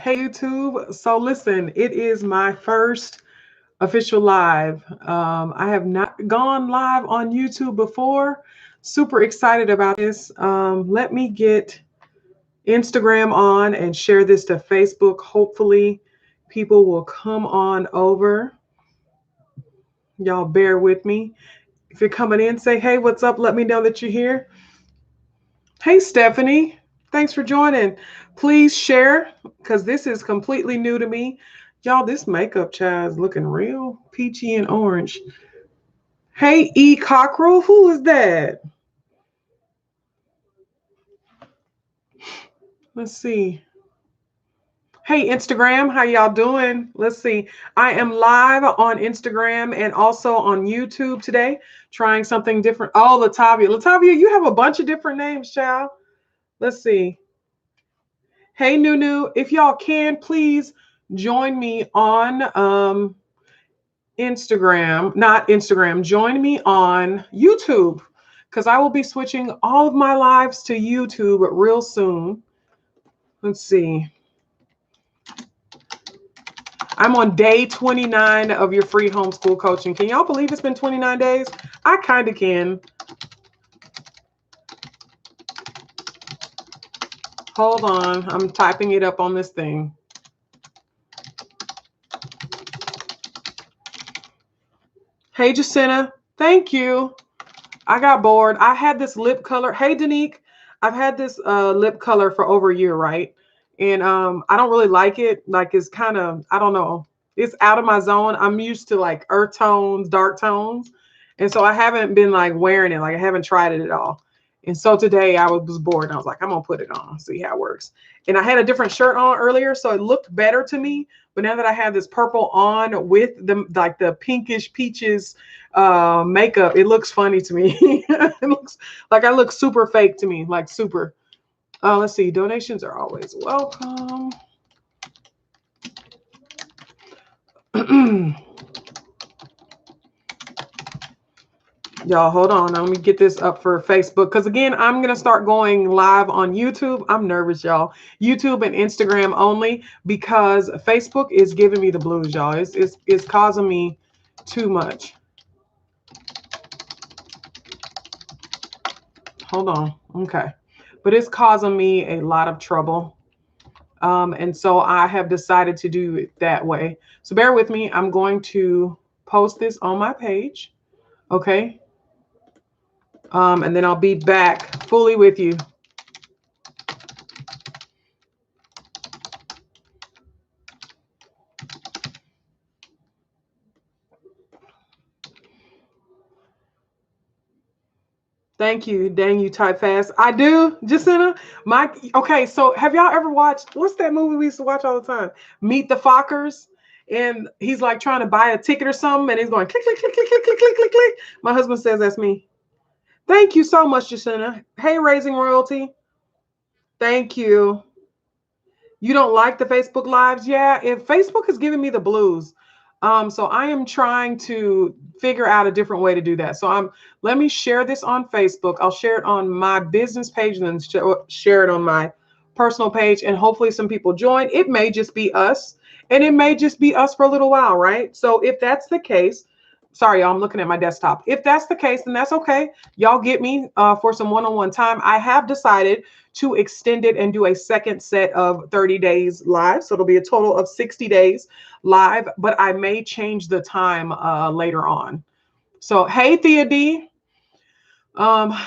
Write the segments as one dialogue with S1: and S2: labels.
S1: Hey YouTube. So listen, it is my first official live. I have not gone live on YouTube before. Super excited about this. Let me get Instagram on and share this to Facebook. Hopefully people will come on over. Y'all bear with me. If you're coming in, say, hey, what's up? Let me know that you're here. Hey, Stephanie. Thanks for joining. Please share because this is completely new to me. Y'all, this makeup child is looking real peachy and orange. Hey, E. Cockrell. Who is that? Let's see. Hey, Instagram. How y'all doing? Let's see. I am live on Instagram and also on YouTube today, trying something different. Oh, Latavia. Latavia, you have a bunch of different names, child. Let's see. Hey, Nunu, if y'all can, please join me on Instagram, not Instagram, join me on YouTube because I will be switching all of my lives to YouTube real soon. Let's see. I'm on day 29 of your free homeschool coaching. Can y'all believe it's been 29 days? I kind of can. Hold on. I'm typing it up on this thing. Hey, Jacinta. Thank you. I got bored. I had this lip color. Hey, Danique. I've had this lip color for over a year, right? And I don't really like it. Like it's kind of, I don't know. It's out of my zone. I'm used to like earth tones, dark tones. And so I haven't been like wearing it. Like I haven't tried it at all. And so today I was bored and I was like, I'm gonna put it on, see how it works. And I had a different shirt on earlier, so it looked better to me. But now that I have this purple on with the like the pinkish peaches makeup, it looks funny to me. It looks like I look super fake to me, like super. Let's see, donations are always welcome. Y'all, hold on. Let me get this up for Facebook. Because again, I'm going to start going live on YouTube. I'm nervous, y'all. YouTube and Instagram only because Facebook is giving me the blues, y'all. It's causing me too much. Hold on. Okay. But it's causing me a lot of trouble. And so I have decided to do it that way. So bear with me. I'm going to post this on my page. Okay. And then I'll be back fully with you. Thank you. Dang, you type fast. I do, Jacinta. Okay, so have y'all ever watched, what's that movie we used to watch all the time? Meet the Fockers. And he's like trying to buy a ticket or something, and he's going click, click, click, click, click, click, click, click, click. My husband says that's me. Thank you so much, Jacinta. Hey, Raising Royalty. Thank you. You don't like the Facebook Lives? Yeah, if Facebook is giving me the blues. So I am trying to figure out a different way to do that. So let me share this on Facebook. I'll share it on my business page and then share it on my personal page. And hopefully some people join. It may just be us. And it may just be us for a little while, right? So if that's the case, sorry, y'all, I'm looking at my desktop. If that's the case, then that's okay. Y'all get me for some one-on-one time. I have decided to extend it and do a second set of 30 days live. So it'll be a total of 60 days live, but I may change the time later on. So, hey, Thea D.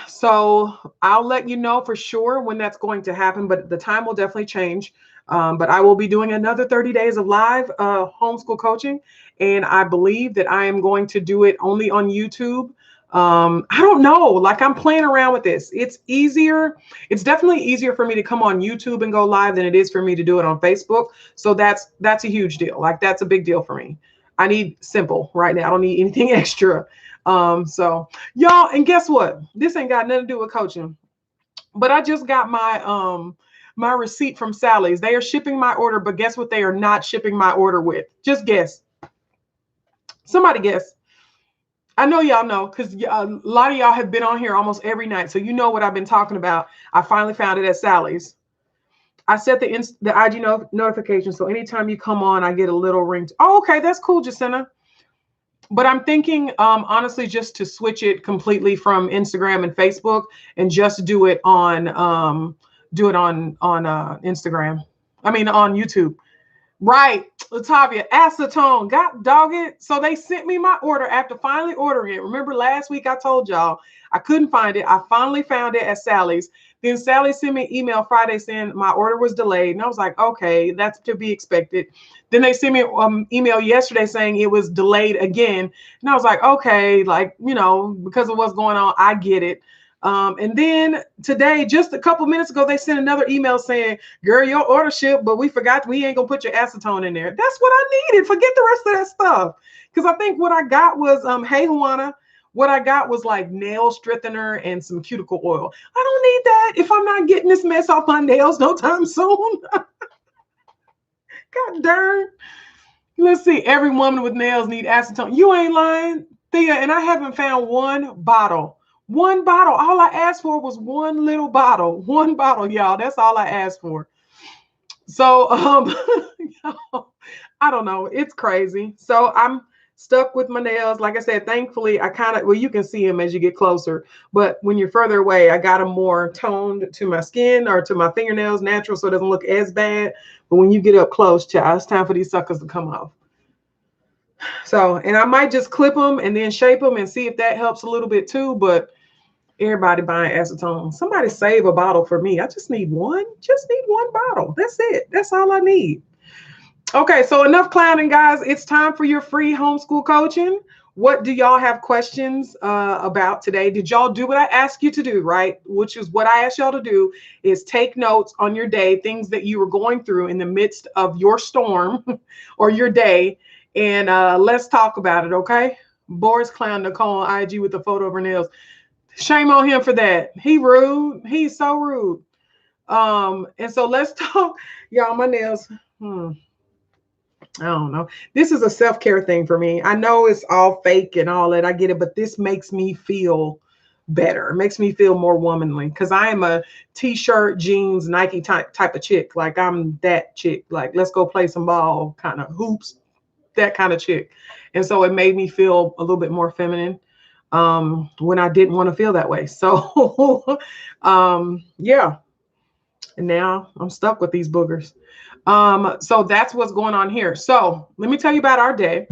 S1: So I'll let you know for sure when that's going to happen, but the time will definitely change. But I will be doing another 30 days of live homeschool coaching. And I believe that I am going to do it only on YouTube. I don't know, like I'm playing around with this. It's easier. It's definitely easier for me to come on YouTube and go live than it is for me to do it on Facebook. So that's a huge deal. Like that's a big deal for me. I need simple right now. I don't need anything extra. So y'all, and guess what? This ain't got nothing to do with coaching, but I just got my receipt from Sally's. They are shipping my order, but guess what? They are not shipping my order with. Just guess. Somebody guess. I know y'all know because a lot of y'all have been on here almost every night. So you know what I've been talking about. I finally found it at Sally's. I set the IG notification. So anytime you come on, I get a little ring. Oh, okay. That's cool, Jacinta. But I'm thinking, honestly, just to switch it completely from Instagram and Facebook and just do it on Instagram. I mean, on YouTube. Right, Latavia, acetone, got dog it. So they sent me my order after finally ordering it. Remember last week I told y'all I couldn't find it. I finally found it at Sally's. Then Sally sent me an email Friday saying my order was delayed. And I was like, okay, that's to be expected. Then they sent me an email yesterday saying it was delayed again. And I was like, okay, like, because of what's going on, I get it. And then today, just a couple minutes ago, they sent another email saying, girl, your order shipped, but we forgot we ain't gonna put your acetone in there. That's what I needed. Forget the rest of that stuff. Because I think what I got was, hey, Juana, what I got was like nail strengthener and some cuticle oil. I don't need that if I'm not getting this mess off my nails no time soon. God darn. Let's see. Every woman with nails need acetone. You ain't lying, Thea, and I haven't found one bottle. One bottle. All I asked for was one little bottle. One bottle, y'all. That's all I asked for. So, I don't know. It's crazy. So I'm stuck with my nails. Like I said, thankfully, you can see them as you get closer. But when you're further away, I got them more toned to my skin or to my fingernails, natural, so it doesn't look as bad. But when you get up close, child, it's time for these suckers to come off. So, and I might just clip them and then shape them and see if that helps a little bit too. But everybody buying acetone. Somebody save a bottle for me. I just need one. Just need one bottle. That's it. That's all I need. Okay, so enough clowning, guys. It's time for your free homeschool coaching. What do y'all have questions about today? Did y'all do what I asked you to do, right? Which is what I asked y'all to do, is take notes on your day, things that you were going through in the midst of your storm or your day. And let's talk about it, okay? Boris Clown Nicole on IG with a photo of her nails. Shame on him for that. He rude. He's so rude. And so let's talk. Y'all, my nails. I don't know. This is a self-care thing for me. I know it's all fake and all that. I get it, but this makes me feel better. It makes me feel more womanly because I am a t-shirt, jeans, Nike type of chick. Like I'm that chick. Like let's go play some ball, kind of hoops, that kind of chick. And so it made me feel a little bit more feminine when I didn't want to feel that way. So yeah. And now I'm stuck with these boogers. So that's what's going on here. So let me tell you about our day.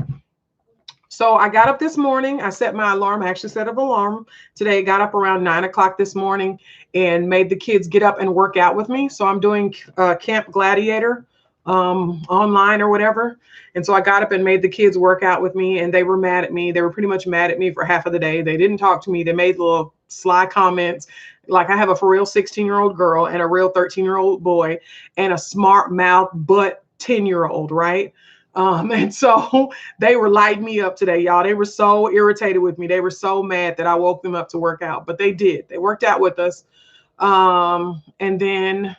S1: So I got up this morning. I set my alarm. I actually set an alarm today. Got up around 9 o'clock this morning and made the kids get up and work out with me. So I'm doing Camp Gladiator online or whatever. And so I got up and made the kids work out with me, and they were mad at me. They were pretty much mad at me for half of the day. They didn't talk to me. They made little sly comments. Like I have a for real 16-year-old girl and a real 13-year-old boy and a smart mouth but 10-year-old, right? And so they were lighting me up today, y'all. They were so irritated with me. They were so mad that I woke them up to work out, but they did. They worked out with us. And then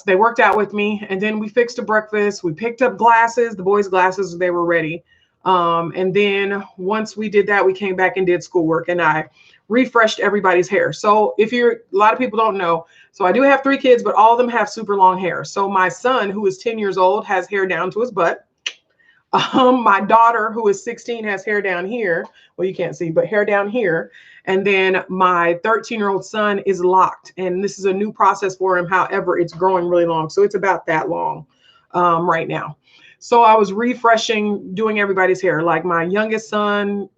S1: they worked out with me, and then we fixed a breakfast. We picked up glasses, the boys' glasses, they were ready. And then once we did that, we came back and did schoolwork, and I refreshed everybody's hair. So a lot of people don't know. So I do have 3 kids, but all of them have super long hair. So my son, who is 10 years old, has hair down to his butt. My daughter, who is 16, has hair down here. Well, you can't see, but hair down here. And then my 13-year-old son is locked. And this is a new process for him. However, it's growing really long. So it's about that long right now. So I was refreshing, doing everybody's hair. Like my youngest son,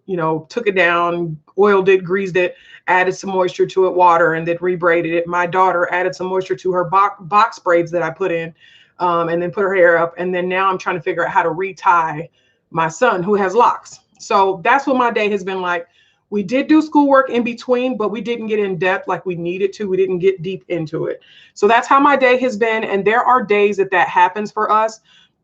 S1: took it down, oiled it, greased it, added some moisture to it, water, and then rebraided it. My daughter added some moisture to her box braids that I put in, and then put her hair up. And then now I'm trying to figure out how to retie my son, who has locks. So that's what my day has been like. We did do schoolwork in between, but we didn't get in depth like we needed to. We didn't get deep into it. So that's how my day has been. And there are days that happens for us.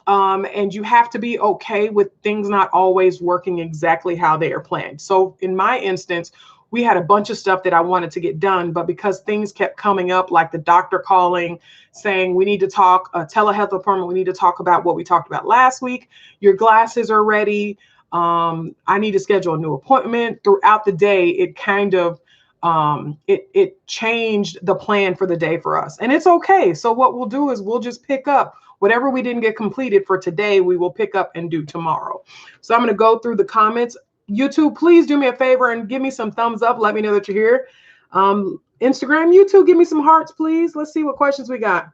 S1: And you have to be okay with things not always working exactly how they are planned. So in my instance, we had a bunch of stuff that I wanted to get done, but because things kept coming up, like the doctor calling, saying, we need to talk, a telehealth appointment, we need to talk about what we talked about last week. Your glasses are ready. I need to schedule a new appointment. Throughout the day, it kind of it changed the plan for the day for us, and it's okay. So what we'll do is we'll just pick up whatever we didn't get completed for today. We will pick up and do tomorrow. So I'm going to go through the comments. YouTube, please do me a favor and give me some thumbs up. Let me know that you're here. Instagram, YouTube, give me some hearts, please. Let's see what questions we got.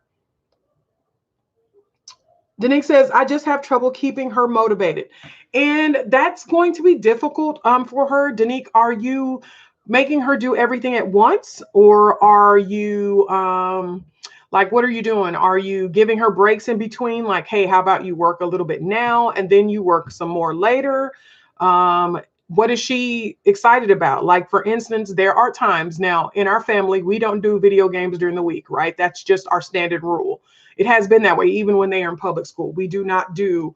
S1: Danique says, I just have trouble keeping her motivated. And that's going to be difficult for her. Danique, are you making her do everything at once? Or are you, like, what are you doing? Are you giving her breaks in between? Like, hey, how about you work a little bit now and then you work some more later? What is she excited about? Like, for instance, there are times now in our family, we don't do video games during the week, right? That's just our standard rule. It has been that way even when they are in public school. We do not do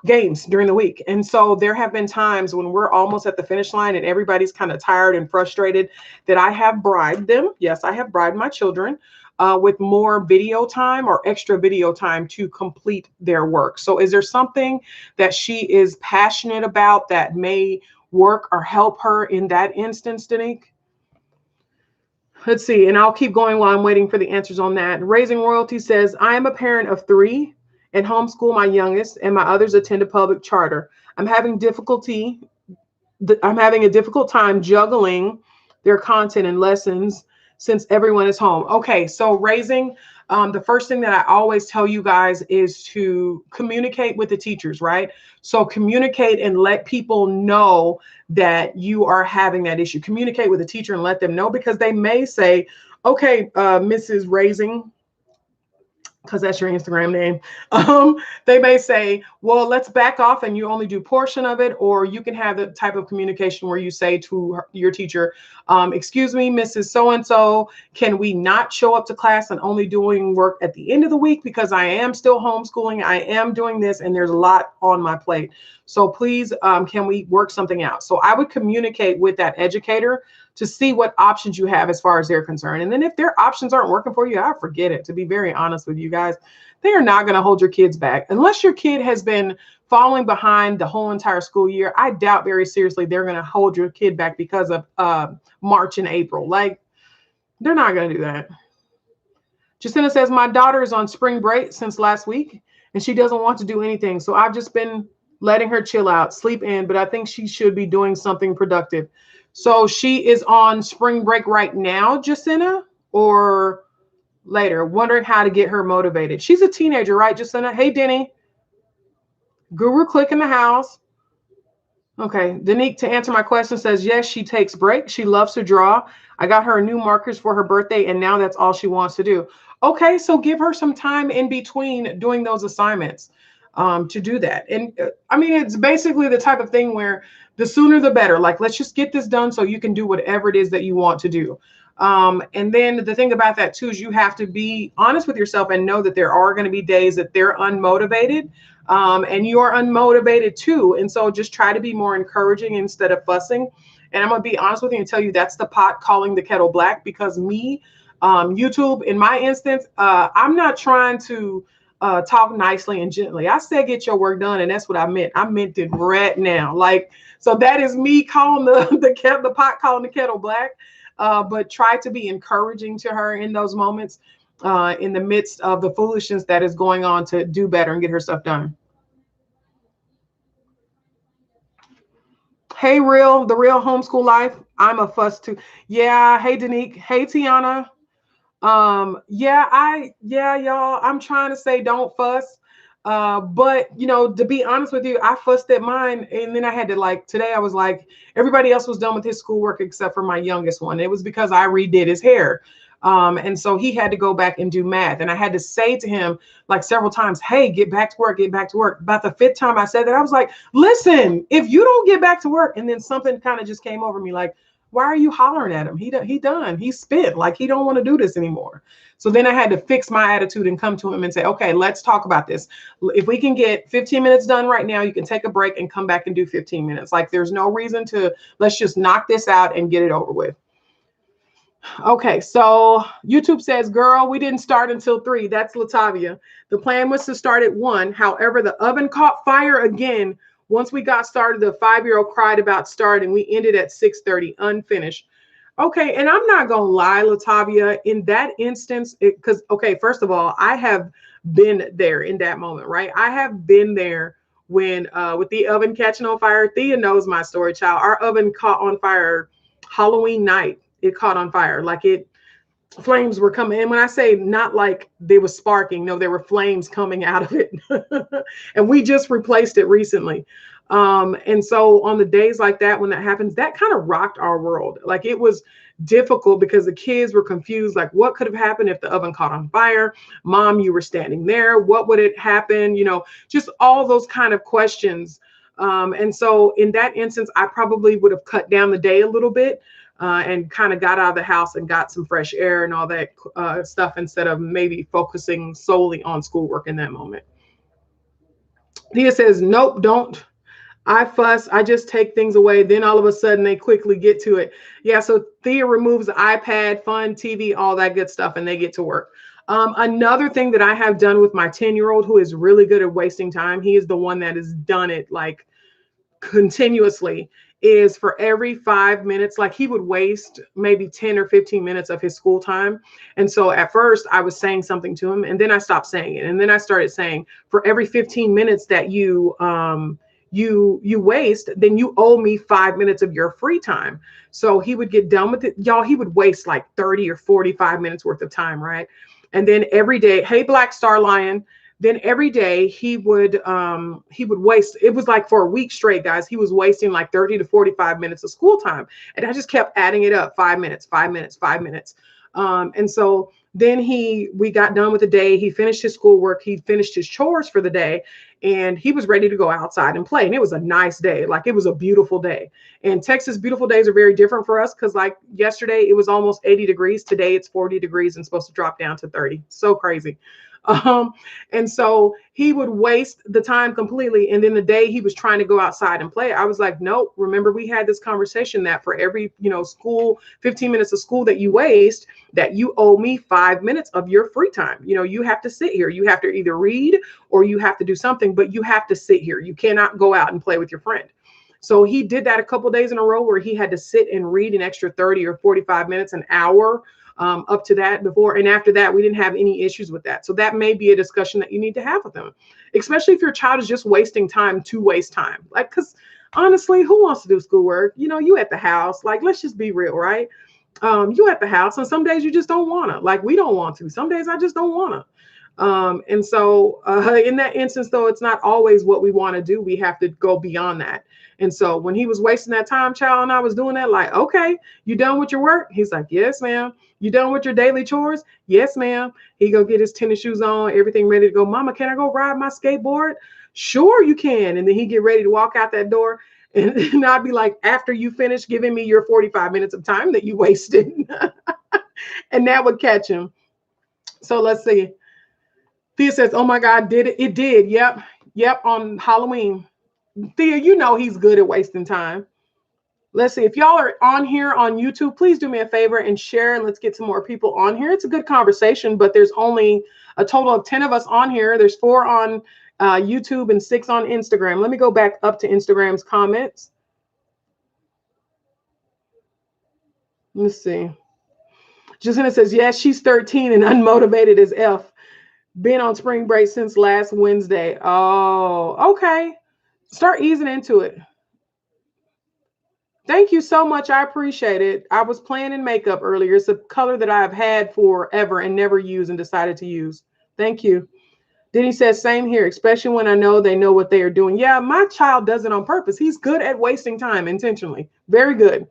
S1: games during the week. And so there have been times when we're almost at the finish line and everybody's kind of tired and frustrated that I have bribed them. Yes, I have bribed my children with more video time or extra video time to complete their work. So is there something that she is passionate about that may work or help her in that instance, Danique? Let's see, and I'll keep going while I'm waiting for the answers on that. Raising Royalty says, I am a parent of 3 and homeschool my youngest, and my others attend a public charter. I'm having a difficult time juggling their content and lessons since everyone is home. Okay, so raising, the first thing that I always tell you guys is to communicate with the teachers, right? So communicate and let people know that you are having that issue. Communicate with the teacher and let them know, because they may say, okay, Mrs. Raising, because that's your Instagram name. They may say, well, let's back off and you only do portion of it. Or you can have the type of communication where you say to your teacher, excuse me, Mrs. So-and-so, can we not show up to class and only doing work at the end of the week, because I am still homeschooling, I am doing this, and there's a lot on my plate. So please, can we work something out? So I would communicate with that educator to see what options you have as far as they're concerned. And then if their options aren't working for you, I forget it. To be very honest with you guys, they are not going to hold your kids back. Unless your kid has been falling behind the whole entire school year, I doubt very seriously they're going to hold your kid back because of March and April. Like, they're not going to do that. Jacinta says, my daughter is on spring break since last week, and she doesn't want to do anything. So I've just been letting her chill out, sleep in, but I think she should be doing something productive. So she is on spring break right now, Jacinta, or later? Wondering how to get her motivated. She's a teenager, right, Jacinta? Hey, Denny. Guru Click in the house. Okay, Danique, to answer my question, says, yes, she takes breaks. She loves to draw. I got her new markers for her birthday, and now that's all she wants to do. Okay, so give her some time in between doing those assignments to do that. And I mean, it's basically the type of thing where the sooner the better. Like, let's just get this done so you can do whatever it is that you want to do. And then the thing about that too is you have to be honest with yourself and know that there are going to be days that they're unmotivated, and you're unmotivated too. And so just try to be more encouraging instead of fussing. And I'm going to be honest with you and tell you that's the pot calling the kettle black, because me, YouTube, in my instance, I'm not trying to talk nicely and gently. I said, get your work done. And that's what I meant. I meant it right now. Like, so that is me calling the pot calling the kettle black. But try to be encouraging to her in those moments, in the midst of the foolishness that is going on, to do better and get her stuff done. Hey, the real homeschool life. I'm a fuss too. Yeah. Hey, Danique. Hey, Tiana. Yeah, y'all, I'm trying to say don't fuss. But you know, to be honest with you, I fussed at mine, and then I had to, like, today I was like, everybody else was done with his schoolwork except for my youngest one. It was because I redid his hair. And so he had to go back and do math. And I had to say to him like several times, hey, get back to work, get back to work. About the 5th time I said that, I was like, listen, if you don't get back to work. And then something kind of just came over me like, why are you hollering at him? He done. He's spent. Like, he don't want to do this anymore. So then I had to fix my attitude and come to him and say, okay, let's talk about this. If we can get 15 minutes done right now, you can take a break and come back and do 15 minutes. Like, there's no reason to, let's just knock this out and get it over with. Okay, so YouTube says, girl, we didn't start until 3. That's Latavia. The plan was to start at 1. However, the oven caught fire again Once we got started, the 5-year-old cried about starting. We ended at 6:30, unfinished. Okay, and I'm not gonna lie, Latavia, in that instance, because okay, first of all, I have been there in that moment, right? I have been there when with the oven catching on fire. Thea knows my story, child. Our oven caught on fire Halloween night. It caught on fire. Like it flames were coming. And when I say not like they were sparking, no, there were flames coming out of it. And we just replaced it recently. And so on the days like that, when that happens, that kind of rocked our world. Like it was difficult because the kids were confused. Like, what could have happened if the oven caught on fire? Mom, you were standing there. What would it happen? You know, just all those kind of questions. And so in that instance, I probably would have cut down the day a little bit and kind of got out of the house and got some fresh air and all that stuff instead of maybe focusing solely on schoolwork in that moment. Thea says, nope, don't. I fuss. I just take things away. Then all of a sudden they quickly get to it. Yeah. So Thea removes the iPad, fun, TV, all that good stuff, and they get to work. Another thing that I have done with my 10-year-old who is really good at wasting time, he is the one that has done it like continuously, is for every 5 minutes, like he would waste maybe 10 or 15 minutes of his school time. And so at first I was saying something to him and then I stopped saying it. And then I started saying, for every 15 minutes that you waste, then you owe me 5 minutes of your free time. So he would get done with it. Y'all, he would waste like 30 or 45 minutes worth of time, right? And then every day, hey, Black Star Lion, then every day he would waste, it was like for a week straight, guys, he was wasting like 30 to 45 minutes of school time. And I just kept adding it up, 5 minutes, 5 minutes, 5 minutes. And so then we got done with the day. He finished his schoolwork. He finished his chores for the day and he was ready to go outside and play. And it was a nice day. Like it was a beautiful day. And Texas beautiful days are very different for us. Cause like yesterday it was almost 80 degrees. Today it's 40 degrees and supposed to drop down to 30. So crazy. And so he would waste the time completely. And then the day he was trying to go outside and play, I was like, nope, remember we had this conversation that for every, 15 minutes of school that you waste, that you owe me 5 minutes of your free time. You have to sit here. You have to either read or you have to do something, but you have to sit here. You cannot go out and play with your friend. So he did that a couple of days in a row where he had to sit and read an extra 30 or 45 minutes, an hour up to that before. And after that, we didn't have any issues with that. So that may be a discussion that you need to have with them, especially if your child is just wasting time to waste time. Like, because honestly, who wants to do schoolwork? You at the house, like, let's just be real, right? You at the house and some days you just don't want to, like, we don't want to. Some days I just don't want to. And so in that instance, though, it's not always what we want to do. We have to go beyond that. And so when he was wasting that time, child, and I was doing that, like, okay, you done with your work? He's like, yes, ma'am. You done with your daily chores? Yes, ma'am. He go get his tennis shoes on, everything ready to go. Mama, can I go ride my skateboard? Sure, you can. And then he get ready to walk out that door. And I'd be like, after you finish giving me your 45 minutes of time that you wasted. And that would catch him. So let's see. Thea says, oh my God, did it? It did. Yep. On Halloween. Thea, he's good at wasting time. Let's see. If y'all are on here on YouTube, please do me a favor and share, and let's get some more people on here. It's a good conversation, but there's only a total of 10 of us on here. There's 4 on YouTube and 6 on Instagram. Let me go back up to Instagram's comments. Let's see. Jacinta says, yes, she's 13 and unmotivated as F. Been on spring break since last Wednesday. Oh, okay. Start easing into it. Thank you so much. I appreciate it. I was playing in makeup earlier. It's a color that I've had forever and never used and decided to use. Thank you. Then he says, same here, especially when I know they know what they are doing. Yeah, my child does it on purpose. He's good at wasting time intentionally. Very good.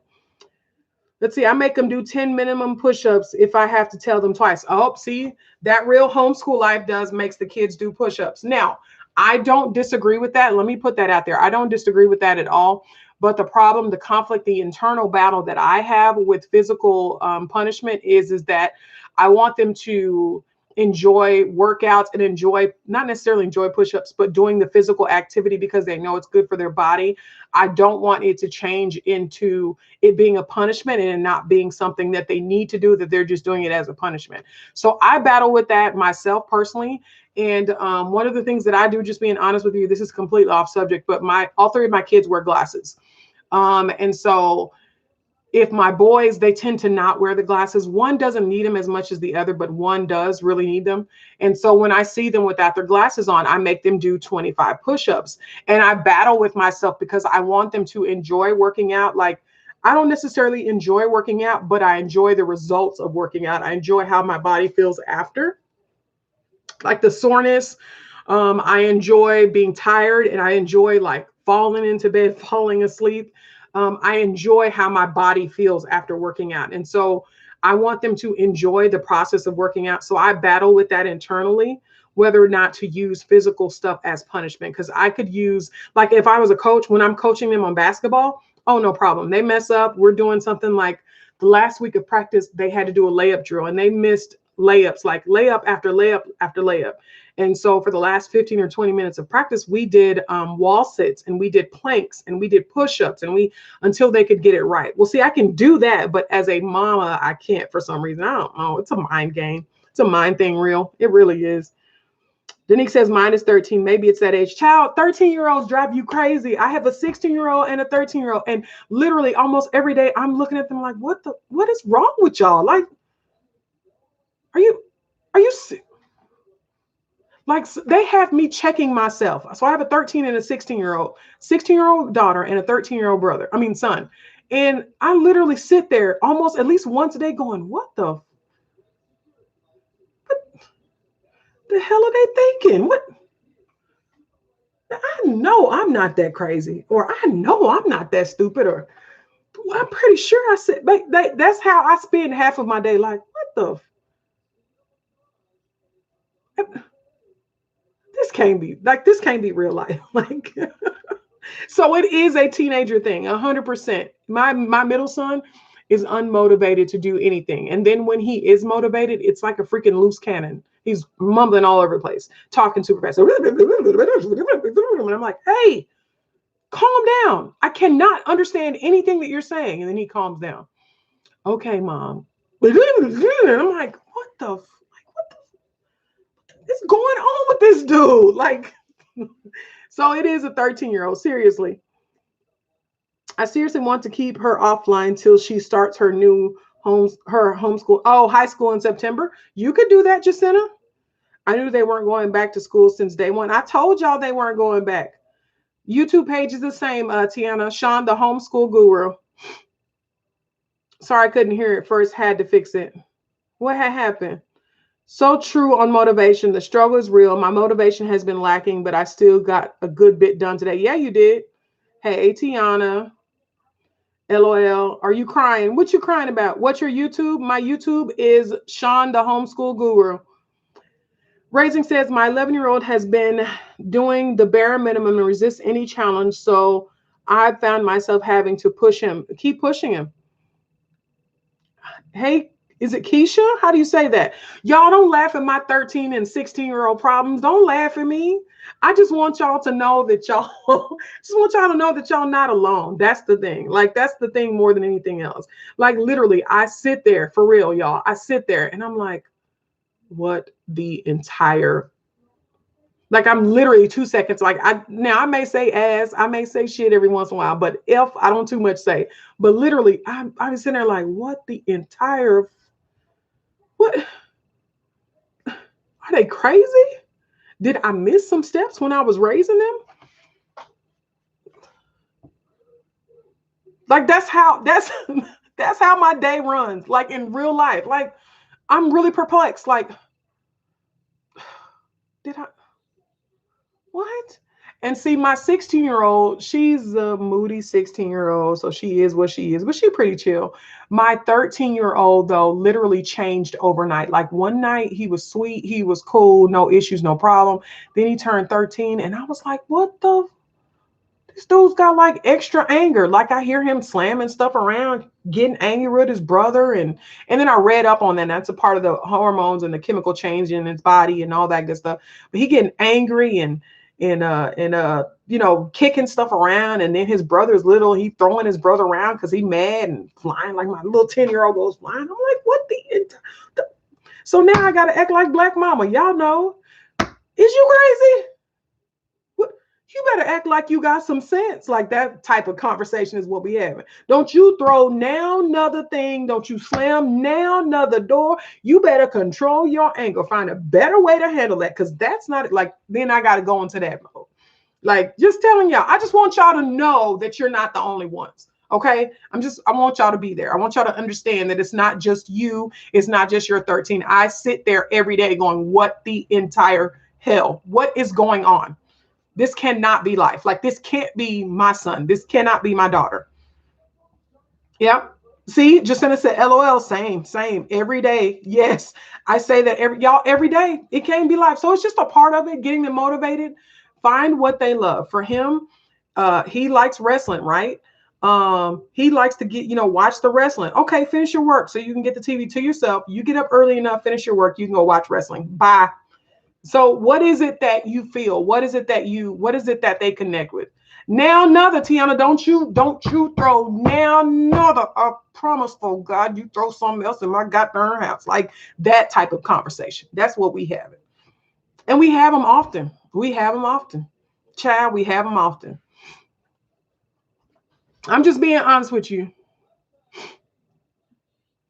S1: Let's see. I make them do 10 minimum push-ups if I have to tell them twice. Oh, see, that real homeschool life makes the kids do push-ups. Now, I don't disagree with that. Let me put that out there. I don't disagree with that at all. But the problem, the conflict, the internal battle that I have with physical punishment is that I want them to enjoy workouts and enjoy, not necessarily enjoy push-ups, but doing the physical activity because they know it's good for their body. I don't want it to change into it being a punishment and not being something that they need to do, that they're just doing it as a punishment. So I battle with that myself personally. And one of the things that I do, just being honest with you, this is completely off subject, but all three of my kids wear glasses. And so if my boys, they tend to not wear the glasses. One doesn't need them as much as the other, but one does really need them. And so when I see them without their glasses on, I make them do 25 push-ups. And I battle with myself because I want them to enjoy working out. Like, I don't necessarily enjoy working out, but I enjoy the results of working out. I enjoy how my body feels after, like the soreness. I enjoy being tired, and I enjoy like falling into bed, falling asleep. I enjoy how my body feels after working out. And so I want them to enjoy the process of working out. So I battle with that internally, whether or not to use physical stuff as punishment. Because I could use, like if I was a coach, when I'm coaching them on basketball, oh, no problem. They mess up. We're doing something like the last week of practice, they had to do a layup drill and they missed layups, like layup after layup after layup. And so for the last 15 or 20 minutes of practice, we did wall sits and we did planks and we did push-ups and until they could get it right. Well, see, I can do that, but as a mama, I can't for some reason. I don't know. It's a mind game. It's a mind thing, real. It really is. Denique says mine is 13. Maybe it's that age. Child, 13-year-olds drive you crazy. I have a 16-year-old and a 13-year-old. And literally almost every day I'm looking at them like, what is wrong with y'all? Like, are you like, they have me checking myself. So I have a 13 and a 16-year-old daughter and a 13-year-old brother. I mean, son. And I literally sit there almost at least once a day going, what the hell are they thinking? What? I know I'm not that crazy, or I know I'm not that stupid, or well, I'm pretty sure I said, that's how I spend half of my day. Like, what the? This can't be real life. Like, so it is a teenager thing, 100%. My middle son is unmotivated to do anything. And then when he is motivated, it's like a freaking loose cannon. He's mumbling all over the place, talking super fast. And I'm like, hey, calm down. I cannot understand anything that you're saying. And then he calms down. Okay, mom. And I'm like, what is going on with this dude? Like, so it is a 13-year-old. Seriously. I seriously want to keep her offline till she starts her new homeschool. Oh, high school in September. You could do that, Jacinta. I knew they weren't going back to school since day one. I told y'all they weren't going back. YouTube page is the same, Tiana. Sean, the homeschool guru. Sorry, I couldn't hear it first. Had to fix it. What had happened? So true on motivation. The struggle is real. My motivation has been lacking, but I still got a good bit done today. Yeah, you did. Hey, Tiana. LOL. Are you crying? What you crying about? What's your YouTube? My YouTube is Sean, the homeschool guru. Raising says my 11-year-old has been doing the bare minimum and resist any challenge. So I found myself having to keep pushing him. Hey, is it Keisha? How do you say that? Y'all don't laugh at my 13 and 16-year-old problems. Don't laugh at me. I just want y'all to know that y'all not alone. That's the thing. Like, that's the thing more than anything else. Like, literally, I sit there for real, y'all. I sit there and I'm like, what the entire, like, I'm literally 2 seconds. Like, I may say ass, I may say shit every once in a while, but if I don't too much say, but literally I'm sitting there like, what the entire, what are they crazy? Did I miss some steps when I was raising them? Like, that's how my day runs, like in real life. Like, I'm really perplexed. Like, did I, what? And see, my 16-year-old, she's a moody 16-year-old. So she is what she is, but she's pretty chill. My 13-year-old, though, literally changed overnight. Like, one night he was sweet. He was cool. No issues, no problem. Then he turned 13. And I was like, what the? This dude's got like extra anger. Like I hear him slamming stuff around, getting angry with his brother. And then I read up on that. That's a part of the hormones and the chemical change in his body and all that good stuff. But he getting angry and kicking stuff around. And then his brother's little, he throwing his brother around because he mad and flying like my little 10-year-old goes flying. I'm like, what the so now I gotta act like black mama. Y'all know. Is you crazy? You better act like you got some sense. Like that type of conversation is what we having. Don't you throw now another thing. Don't you slam now another door. You better control your anger. Find a better way to handle that, because that's not like, then I got to go into that mode. Like just telling y'all, I just want y'all to know that you're not the only ones. Okay. I want y'all to be there. I want y'all to understand that it's not just you. It's not just your 13. I sit there every day going, what the entire hell? What is going on? This cannot be life. Like this can't be my son. This cannot be my daughter. Yep. See, Jacinta said, LOL, same. Every day. Yes. I say that every day. It can't be life. So it's just a part of it, getting them motivated. Find what they love. For him, he likes wrestling, right? He likes to watch the wrestling. Okay, finish your work so you can get the TV to yourself. You get up early enough, finish your work, you can go watch wrestling. Bye. So what is it that you feel? What is it that they connect with? Now another, Tiana, don't you throw now another. I promise, for God, you throw something else in my goddamn house. Like that type of conversation. That's what we have. And we have them often. Child, we have them often. I'm just being honest with you.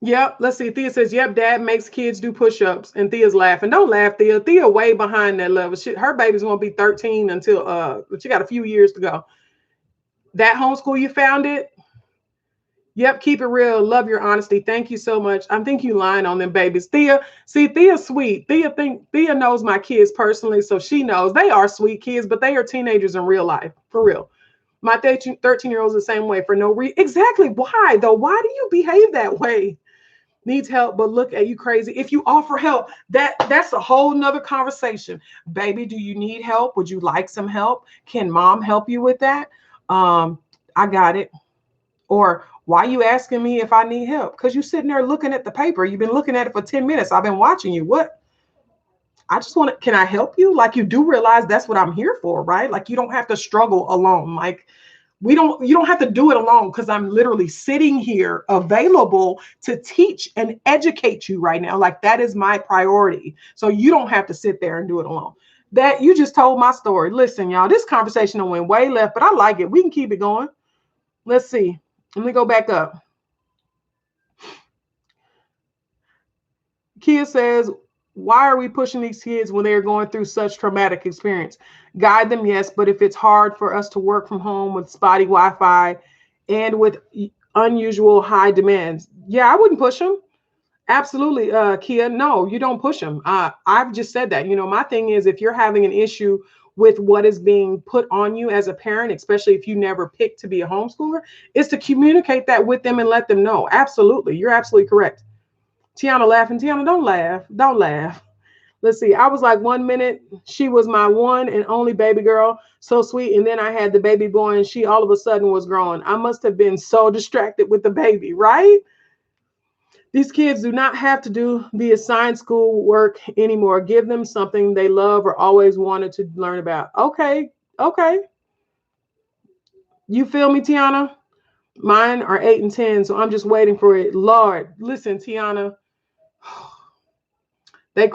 S1: Yep. Let's see. Thea says, yep, dad makes kids do push-ups. And Thea's laughing. Don't laugh, Thea. Thea way behind that level. Her baby's going to be 13 until, she got a few years to go. That homeschool, you found it? Yep. Keep it real. Love your honesty. Thank you so much. I think you lying on them babies. Thea, see, Thea's sweet. Thea knows my kids personally. So she knows they are sweet kids, but they are teenagers in real life. For real. My 13-year-old is the same way for no reason. Exactly. Why though? Why do you behave that way? Needs help, but look at you crazy. If you offer help, that's a whole nother conversation. Baby, do you need help? Would you like some help? Can mom help you with that? I got it. Or why are you asking me if I need help? Because you're sitting there looking at the paper. You've been looking at it for 10 minutes. I've been watching you. What? I just want to, can I help you? Like you do realize that's what I'm here for, right? Like you don't have to struggle alone. Like you don't have to do it alone, because I'm literally sitting here available to teach and educate you right now. Like that is my priority. So you don't have to sit there and do it alone. That you just told my story. Listen, y'all, this conversation went way left, but I like it. We can keep it going. Let's see. Let me go back up. Kia says, why are we pushing these kids when they're going through such traumatic experience? Guide them, yes, but if it's hard for us to work from home with spotty Wi-Fi and with unusual high demands, yeah, I wouldn't push them. Absolutely, Kia. No, you don't push them. I've just said that. My thing is, if you're having an issue with what is being put on you as a parent, especially if you never picked to be a homeschooler, is to communicate that with them and let them know. Absolutely. You're absolutely correct. Tiana laughing. Tiana, don't laugh. Don't laugh. Let's see. I was like, 1 minute, she was my one and only baby girl. So sweet. And then I had the baby boy and she all of a sudden was growing. I must have been so distracted with the baby, right? These kids do not have to do the assigned school work anymore. Give them something they love or always wanted to learn about. Okay. You feel me, Tiana? Mine are 8 and 10, so I'm just waiting for it. Lord, listen, Tiana. When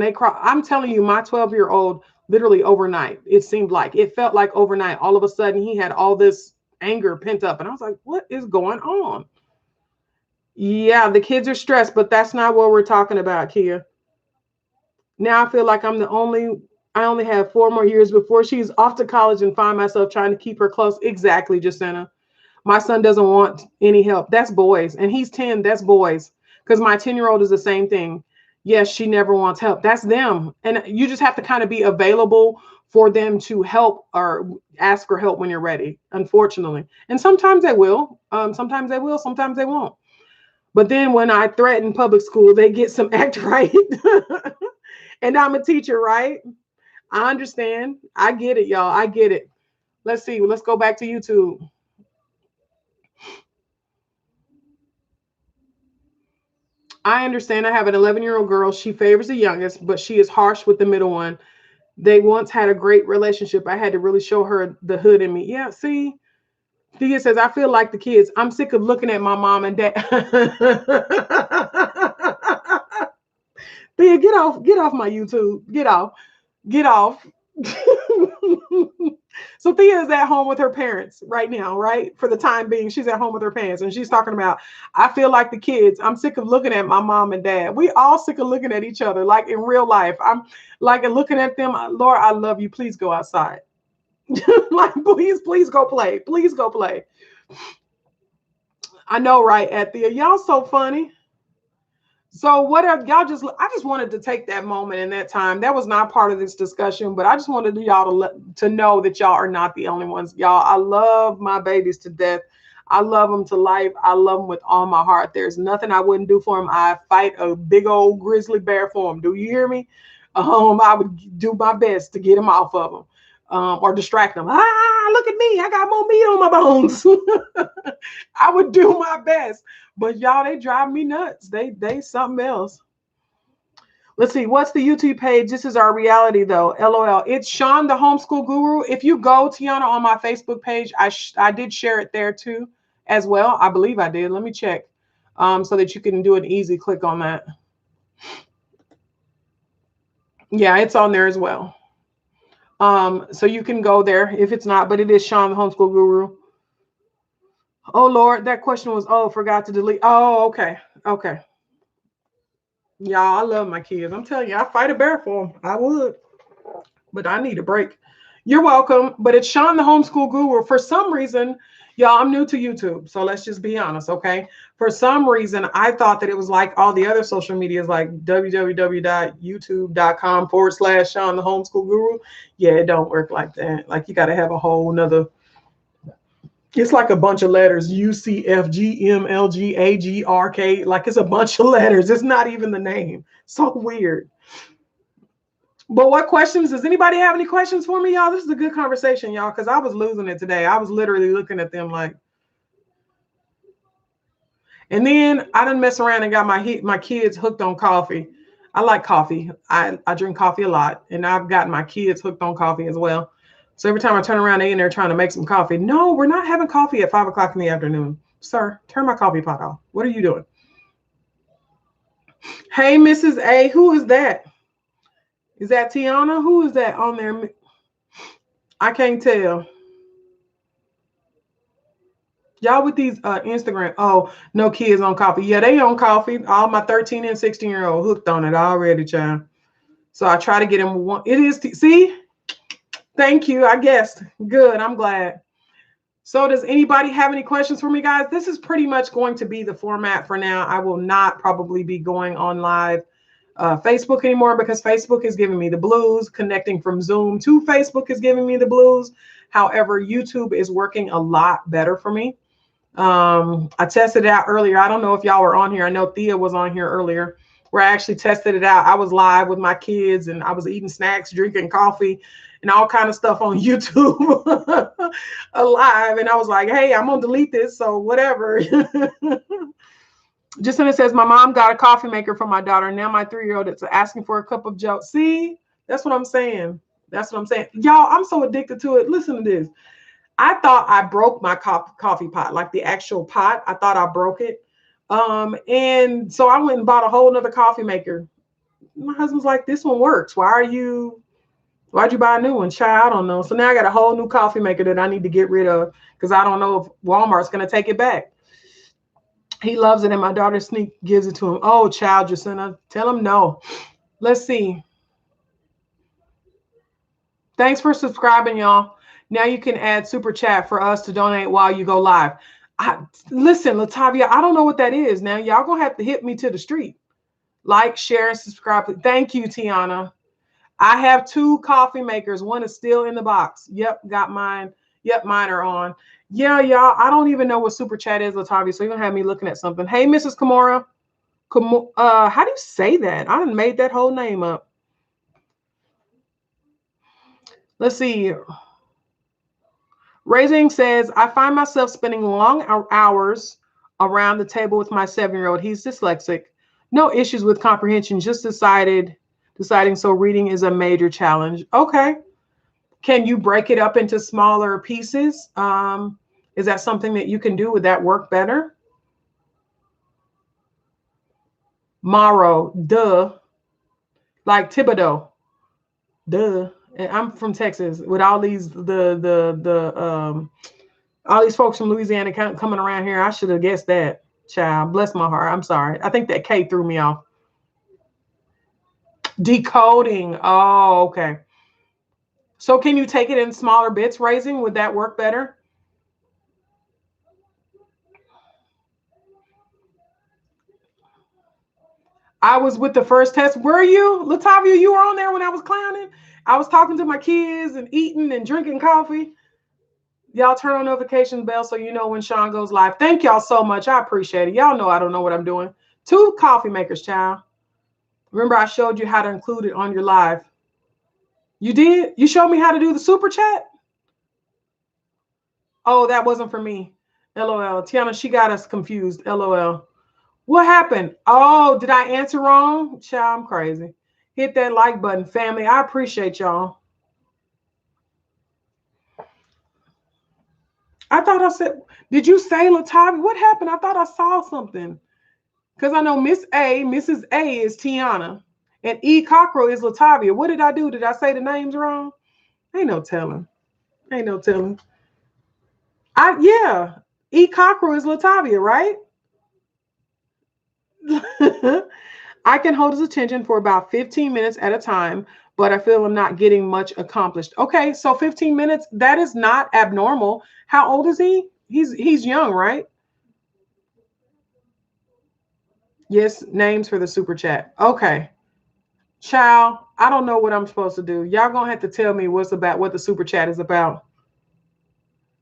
S1: they cross, I'm telling you, my 12-year-old, literally overnight, it felt like overnight, all of a sudden he had all this anger pent up. And I was like, what is going on? Yeah, the kids are stressed, but that's not what we're talking about, Kia. Now I feel like I only have 4 more years before she's off to college and find myself trying to keep her close. Exactly, Jacinta. My son doesn't want any help. That's boys. And he's 10. That's boys. Because my 10-year-old is the same thing. Yes, she never wants help. That's them. And you just have to kind of be available for them to help or ask for help when you're ready, unfortunately. And sometimes they will. Sometimes they will. Sometimes they won't. But then when I threaten public school, they get some act right. And I'm a teacher, right? I understand. I get it, y'all. I get it. Let's see. Let's go back to YouTube. I understand. I have an 11-year-old girl. She favors the youngest, but she is harsh with the middle one. They once had a great relationship. I had to really show her the hood in me. Yeah, see, Thea says, I feel like the kids. I'm sick of looking at my mom and dad. Thea, get off my YouTube. Get off. So Thea is at home with her parents right now, right? For the time being, she's at home with her parents, and she's talking about, I feel like the kids. I'm sick of looking at my mom and dad. We all sick of looking at each other, like in real life. I'm like looking at them. Lord, I love you. Please go outside. Like, please go play. Please go play. I know, right, Thea? Y'all so funny. So what are y'all I just wanted to take that moment in that time. That was not part of this discussion, but I just wanted y'all to know that y'all are not the only ones. Y'all, I love my babies to death. I love them to life. I love them with all my heart. There's nothing I wouldn't do for them. I fight a big old grizzly bear for them. Do you hear me? I would do my best to get them off of them. Or distract them. Look at me. I got more meat on my bones. I would do my best. But y'all, they drive me nuts. They something else. Let's see. What's the YouTube page? This is our reality, though. LOL. It's Sean, the homeschool guru. If you go, Tiana, on my Facebook page, I did share it there too, as well. I believe I did. Let me check, so that you can do an easy click on that. Yeah, it's on there as well. So you can go there if it's not, but it is Sean, the homeschool guru. Oh Lord, that question was, forgot to delete. Oh, okay. Okay. Y'all, I love my kids. I'm telling you, I fight a bear for them. I would, but I need a break. You're welcome. But it's Sean, the homeschool guru. For some reason, y'all, I'm new to YouTube. So let's just be honest, okay? For some reason, I thought that it was like all the other social medias, like www.youtube.com/Sean, the homeschool guru. Yeah, it don't work like that. Like, you got to have a whole nother. It's like a bunch of letters, UCFGMLGAGRK. Like, it's a bunch of letters. It's not even the name. So weird. But what questions? Does anybody have any questions for me, y'all? This is a good conversation, y'all, because I was losing it today. I was literally looking at them like. And then I didn't mess around and got my kids hooked on coffee. I like coffee. I drink coffee a lot, and I've gotten my kids hooked on coffee as well. So every time I turn around, they in there trying to make some coffee. No, we're not having coffee at 5 o'clock in the afternoon. Sir, turn my coffee pot off. What are you doing? Hey, Mrs. A, who is that? Is that Tiana? Who is that on there? I can't tell. Y'all with these Instagram. Oh, no kids on coffee. Yeah, they on coffee. All my 13 and 16-year-old hooked on it already, child. So I try to get them one. It is. See? Thank you. I guessed. Good. I'm glad. So does anybody have any questions for me, guys? This is pretty much going to be the format for now. I will not probably be going on live Facebook anymore, because Facebook is giving me the blues. Connecting from Zoom to Facebook is giving me the blues. However, YouTube is working a lot better for me. I tested it out earlier. I don't know if y'all were on here. I know Thea was on here earlier, where I actually tested it out. I was live with my kids, and I was eating snacks, drinking coffee, and all kind of stuff on YouTube live. And I was like, hey, I'm gonna delete this, so whatever. Jacinta says, my mom got a coffee maker for my daughter. Now my 3-year-old is asking for a cup of Joe. See, that's what I'm saying. That's what I'm saying. Y'all, I'm so addicted to it. Listen to this. I thought I broke my coffee pot, like the actual pot. I thought I broke it. And so I went and bought a whole nother coffee maker. My husband's like, this one works. Why'd you buy a new one? Child, I don't know. So now I got a whole new coffee maker that I need to get rid of, because I don't know if Walmart's going to take it back. He loves it, and my daughter gives it to him. Oh, child, Jacinta, tell him no. Let's see. Thanks for subscribing, y'all. Now you can add super chat for us to donate while you go live. Listen, Latavia, I don't know what that is. Now y'all gonna have to hit me to the street. Like, share, and subscribe. Thank you, Tiana. I have 2 coffee makers. One is still in the box. Yep, got mine. Yep, mine are on. Yeah, y'all, I don't even know what super chat is, Latavia, so you're gonna have me looking at something. Hey, Mrs. Kimura. How do you say that? I done made that whole name up. Let's see. Raising says, I find myself spending long hours around the table with my 7-year-old. He's dyslexic. No issues with comprehension, just deciding so reading is a major challenge. Okay. Can you break it up into smaller pieces? Is that something that you can do? Would that work better? Morrow, duh. Like Thibodeau, duh. And I'm from Texas with all these all these folks from Louisiana coming around here. I should have guessed that. Child, bless my heart. I'm sorry. I think that K threw me off. Decoding. Oh, okay. So can you take it in smaller bits, Raising? Would that work better? I was with the first test. Were you? Latavia, you were on there when I was clowning? I was talking to my kids and eating and drinking coffee. Y'all turn on notification bell so you know when Sean goes live. Thank y'all so much. I appreciate it. Y'all know I don't know what I'm doing. 2 coffee makers, child. Remember, I showed you how to include it on your live. You did? You showed me how to do the super chat? Oh, that wasn't for me. LOL. Tiana, she got us confused. LOL. What happened? Oh, did I answer wrong? Child, I'm crazy. Hit that like button, family. I appreciate y'all. I thought I said, did you say Latavia? What happened? I thought I saw something. Because I know Mrs. A is Tiana. And E. Cockrell is Latavia. What did I do? Did I say the names wrong? Ain't no telling. Ain't no telling. Yeah. E. Cockrell is Latavia, right? I can hold his attention for about 15 minutes at a time, but I feel I'm not getting much accomplished. Okay, so 15 minutes, that is not abnormal. How old is he? He's young, right? Yes, names for the super chat. Okay. Child, I don't know what I'm supposed to do. Y'all gonna have to tell me what the super chat is about.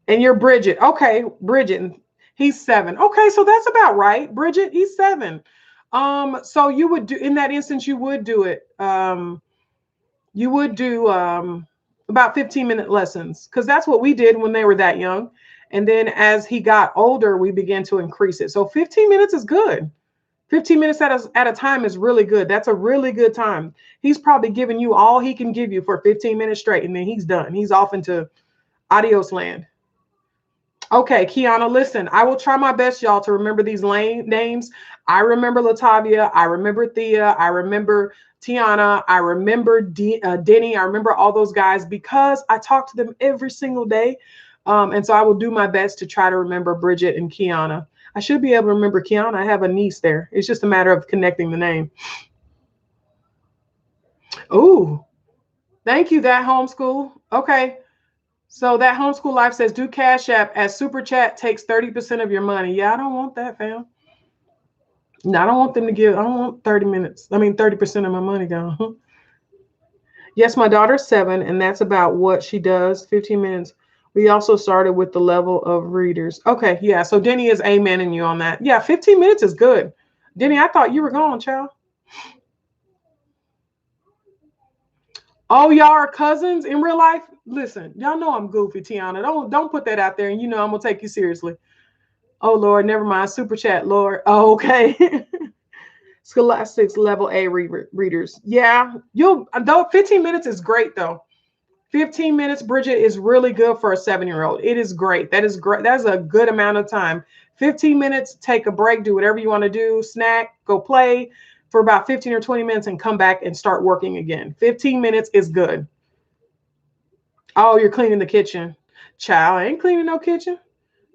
S1: And you're Bridget. Okay, Bridget. He's 7. Okay, so that's about right. Bridget, he's 7. So you would do, in that instance, you would do it. You would do about 15-minute lessons, because that's what we did when they were that young. And then as he got older, we began to increase it. So 15 minutes is good. 15 minutes at a time is really good. That's a really good time. He's probably giving you all he can give you for 15 minutes straight, and then he's done. He's off into adios land. Okay, Kiana, listen, I will try my best, y'all, to remember these names. I remember Latavia. I remember Thea. I remember Tiana. I remember Denny. I remember all those guys because I talk to them every single day. And so I will do my best to try to remember Bridget and Kiana. I should be able to remember Kiana. I have a niece there. It's just a matter of connecting the name. Oh, thank you, that homeschool. Okay. So that homeschool life says, do Cash App as super chat takes 30% of your money. Yeah, I don't want that, fam. No, I don't want them to give. I don't want 30% of my money gone. Yes, my daughter's 7, and that's about what she does. 15 minutes. We also started with the level of readers. Okay, yeah. So Denny is amening you on that. Yeah, 15 minutes is good. Denny, I thought you were gone, child. Oh, y'all are cousins in real life? Listen, y'all know I'm goofy, Tiana. Don't put that out there, and you know I'm gonna take you seriously. Oh Lord, never mind. Super chat, Lord. Oh, okay. Scholastics level A readers. Yeah, though 15 minutes is great though. 15 minutes, Bridget, is really good for a 7-year-old. It is great. That is great. That's a good amount of time. 15 minutes, take a break, do whatever you want to do, snack, go play for about 15 or 20 minutes and come back and start working again. 15 minutes is good. Oh, you're cleaning the kitchen. Child, I ain't cleaning no kitchen.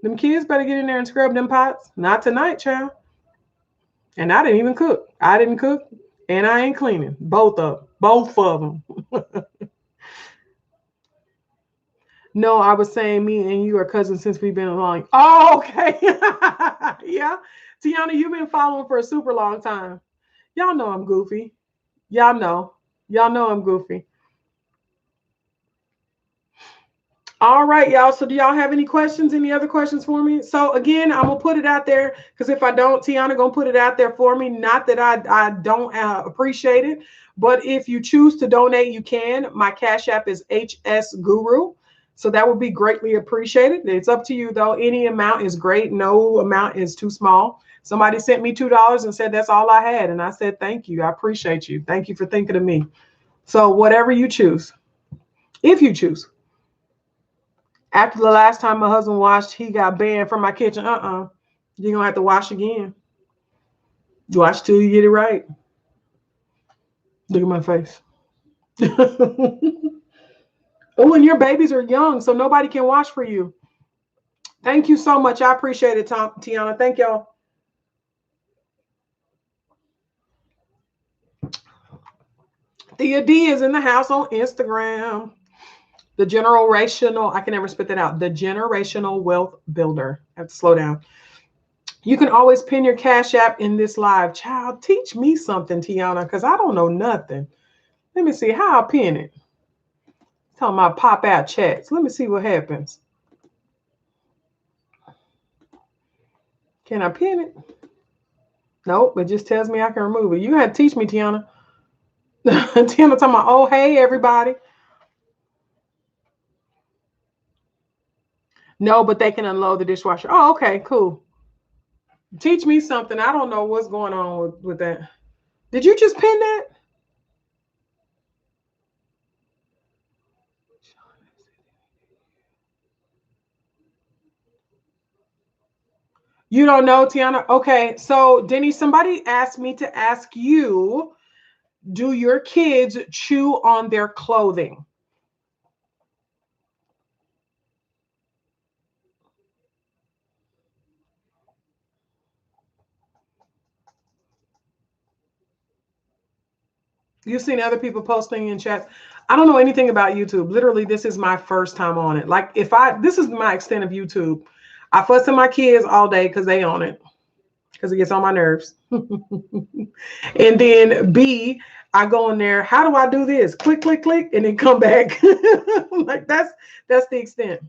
S1: Them kids better get in there and scrub them pots. Not tonight, child. And I didn't even cook. I didn't cook, and I ain't cleaning. Both of them. No, I was saying me and you are cousins since we've been along. Oh, okay. Yeah. Tiana, you've been following for a super long time. Y'all know I'm goofy. Y'all know I'm goofy. All right, y'all. So do y'all have any questions? Any other questions for me? So again, I'm gonna put it out there because if I don't, Tiana gonna put it out there for me. Not that I don't appreciate it, but if you choose to donate, you can. My Cash App is HS Guru. So that would be greatly appreciated. It's up to you though. Any amount is great. No amount is too small. Somebody sent me $2 and said that's all I had. And I said, thank you. I appreciate you. Thank you for thinking of me. So whatever you choose, if you choose. After the last time my husband washed, he got banned from my kitchen. You're going to have to wash again. Wash till you get it right. Look at my face. Oh, and your babies are young, so nobody can wash for you. Thank you so much. I appreciate it, Tiana. Thank y'all. Thea D is in the house on Instagram. The generational, I can never spit that out. The generational wealth builder. I have to slow down. You can always pin your Cash App in this live. Child, teach me something, Tiana, because I don't know nothing. Let me see how I pin it. Talking about pop out chats. Let me see what happens. Can I pin it? Nope, it just tells me I can remove it. You had to teach me, Tiana. Tiana talking about, oh, hey, everybody. No, but they can unload the dishwasher. Oh, okay, cool. Teach me something. I don't know what's going on with that. Did you just pin that? You don't know, Tiana? Okay, so Denny, somebody asked me to ask you, do your kids chew on their clothing? You've seen other people posting in chats. I don't know anything about YouTube. Literally, this is my first time on it. Like, this is my extent of YouTube. I fuss at my kids all day because they own it, because it gets on my nerves. And then B, I go in there. How do I do this? Click, click, click, and then come back. Like that's the extent.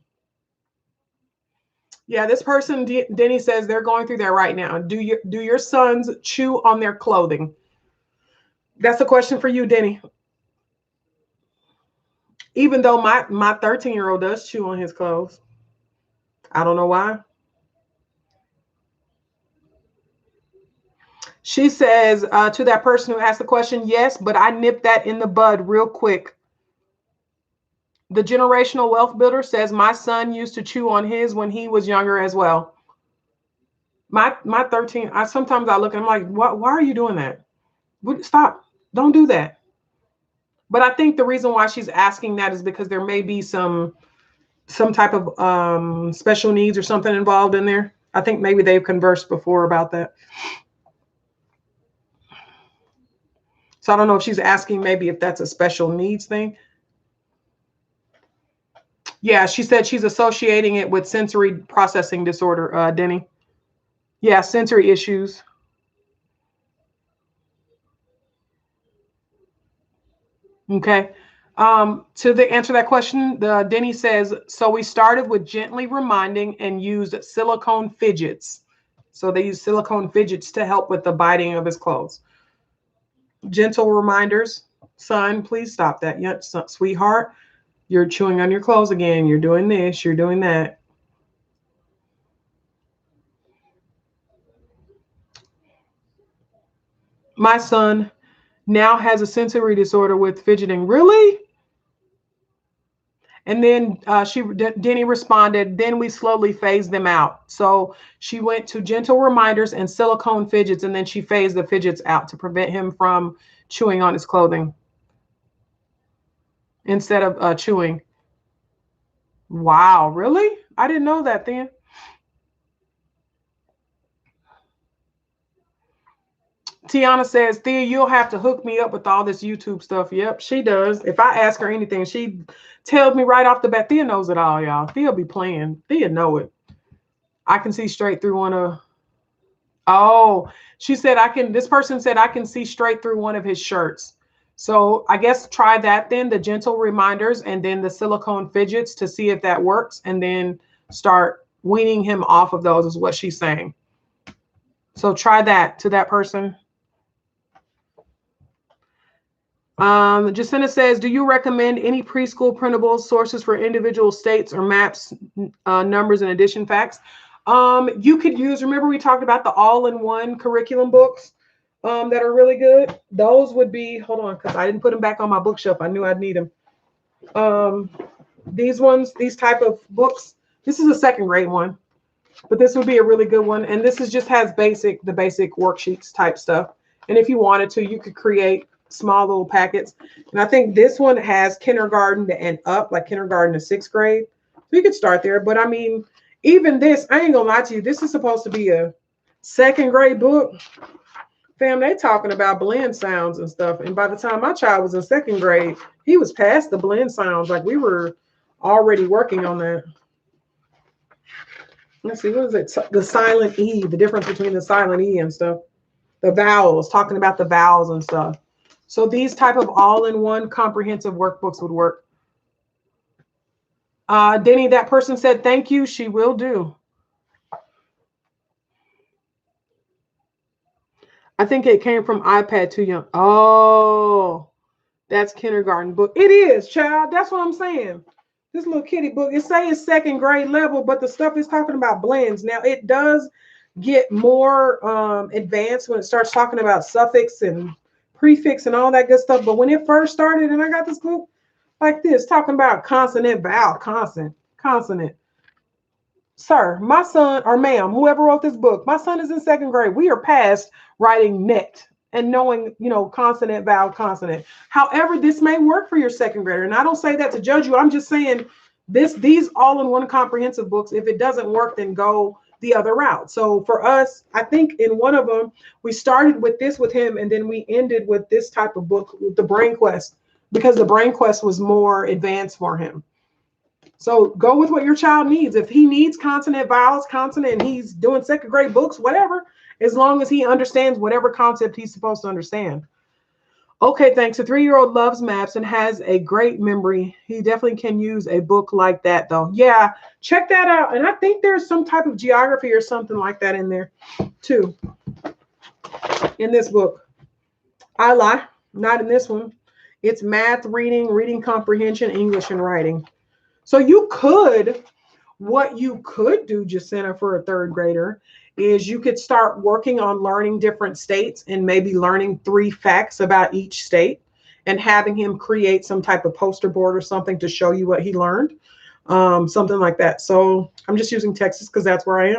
S1: Yeah, this person, Denny says they're going through that right now. Do your sons chew on their clothing? That's a question for you, Denny. Even though my 13-year-old does chew on his clothes. I don't know why. She says to that person who asked the question, yes, but I nipped that in the bud real quick. The generational wealth builder says my son used to chew on his when he was younger as well. My 13, sometimes I look and I'm like, why are you doing that? Stop. Don't do that. But I think the reason why she's asking that is because there may be some type of special needs or something involved in there. I think maybe they've conversed before about that. So I don't know if she's asking maybe if that's a special needs thing. Yeah, she said she's associating it with sensory processing disorder, Denny. Yeah, sensory issues. Okay. To answer that question, Denny says, so we started with gently reminding and used silicone fidgets. So they use silicone fidgets to help with the biting of his clothes. Gentle reminders. Son, please stop that. Yep, sweetheart, you're chewing on your clothes again. You're doing this. You're doing that. My son now has a sensory disorder with fidgeting. Really? And then Denny responded, then we slowly phased them out. So she went to gentle reminders and silicone fidgets, and then she phased the fidgets out to prevent him from chewing on his clothing instead of chewing. Wow, really? I didn't know that then. Tiana says, Thea, you'll have to hook me up with all this YouTube stuff. Yep, she does. If I ask her anything, she tells me right off the bat. Thea knows it all, y'all. Thea be playing. Thea know it. I can see straight through one of. Oh, she said this person said I can see straight through one of his shirts. So I guess try that then, the gentle reminders and then the silicone fidgets to see if that works, and then start weaning him off of those is what she's saying. So try that to that person. Jacinta says, do you recommend any preschool printables, sources for individual states or maps, numbers, and addition facts? You could use, remember we talked about the all-in-one curriculum books that are really good. Those would be, hold on, because I didn't put them back on my bookshelf. I knew I'd need them. These ones, these type of books, this is a second grade one, but this would be a really good one. And this is just has the basic worksheets type stuff. And if you wanted to, you could create small little packets. And I think this one has kindergarten and up, like kindergarten to sixth grade. So you could start there. But I mean, even this, I ain't gonna lie to you, this is supposed to be a second grade book. Fam, they talking about blend sounds and stuff. And by the time my child was in second grade, he was past the blend sounds. Like we were already working on that. Let's see, what is it? The silent E, the difference between the silent E and stuff. The vowels, talking about the vowels and stuff. So these type of all-in-one comprehensive workbooks would work. Denny, that person said, thank you. She will do. I think it came from iPad Too Young. Oh, that's kindergarten book. It is, child. That's what I'm saying. This little kitty book, it says second grade level, but the stuff is talking about blends. Now, it does get more advanced when it starts talking about suffix and prefix and all that good stuff. But when it first started, and I got this book like this, talking about consonant, vowel, consonant. Sir, my son, or ma'am, whoever wrote this book, my son is in second grade. We are past writing net and knowing, consonant, vowel, consonant. However, this may work for your second grader. And I don't say that to judge you. I'm just saying these all-in-one comprehensive books, if it doesn't work, then go the other route. So for us, I think in one of them, we started with this with him, and then we ended with this type of book, with the Brain Quest, because the Brain Quest was more advanced for him. So go with what your child needs. If he needs consonant, vowels, consonant, and he's doing second grade books, whatever, as long as he understands whatever concept he's supposed to understand. Okay, thanks. A 3-year-old loves maps and has a great memory. He definitely can use a book like that, though. Yeah, check that out. And I think there's some type of geography or something like that in there, too, in this book. I lie, not in this one. It's math, reading comprehension, English, and writing. So what you could do, Jacinta, for a third grader is you could start working on learning different states and maybe learning 3 facts about each state and having him create some type of poster board or something to show you what he learned, something like that. So I'm just using Texas because that's where I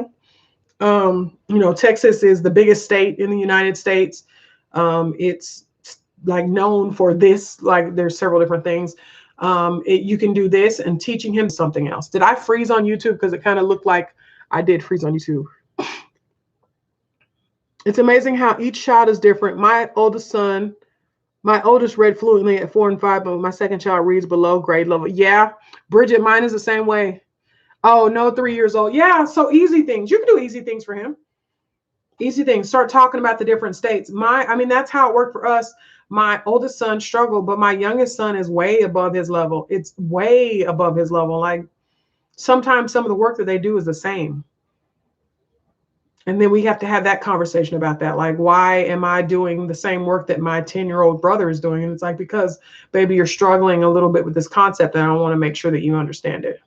S1: am. Texas is the biggest state in the United States. It's like known for this, like there's several different things. You can do this, and teaching him something else. Did I freeze on YouTube? Because it kind of looked like I did freeze on YouTube. It's amazing how each child is different. My oldest read fluently at 4 and 5, but my second child reads below grade level. Yeah, Bridget, mine is the same way. Oh, no, 3 years old. Yeah, so easy things. You can do easy things for him. Easy things. Start talking about the different states. That's how it worked for us. My oldest son struggled, but my youngest son is way above his level. It's way above his level. Like sometimes some of the work that they do is the same. And then we have to have that conversation about that. Like, why am I doing the same work that my 10-year-old brother is doing? And it's like, because baby, you're struggling a little bit with this concept, and I want to make sure that you understand it.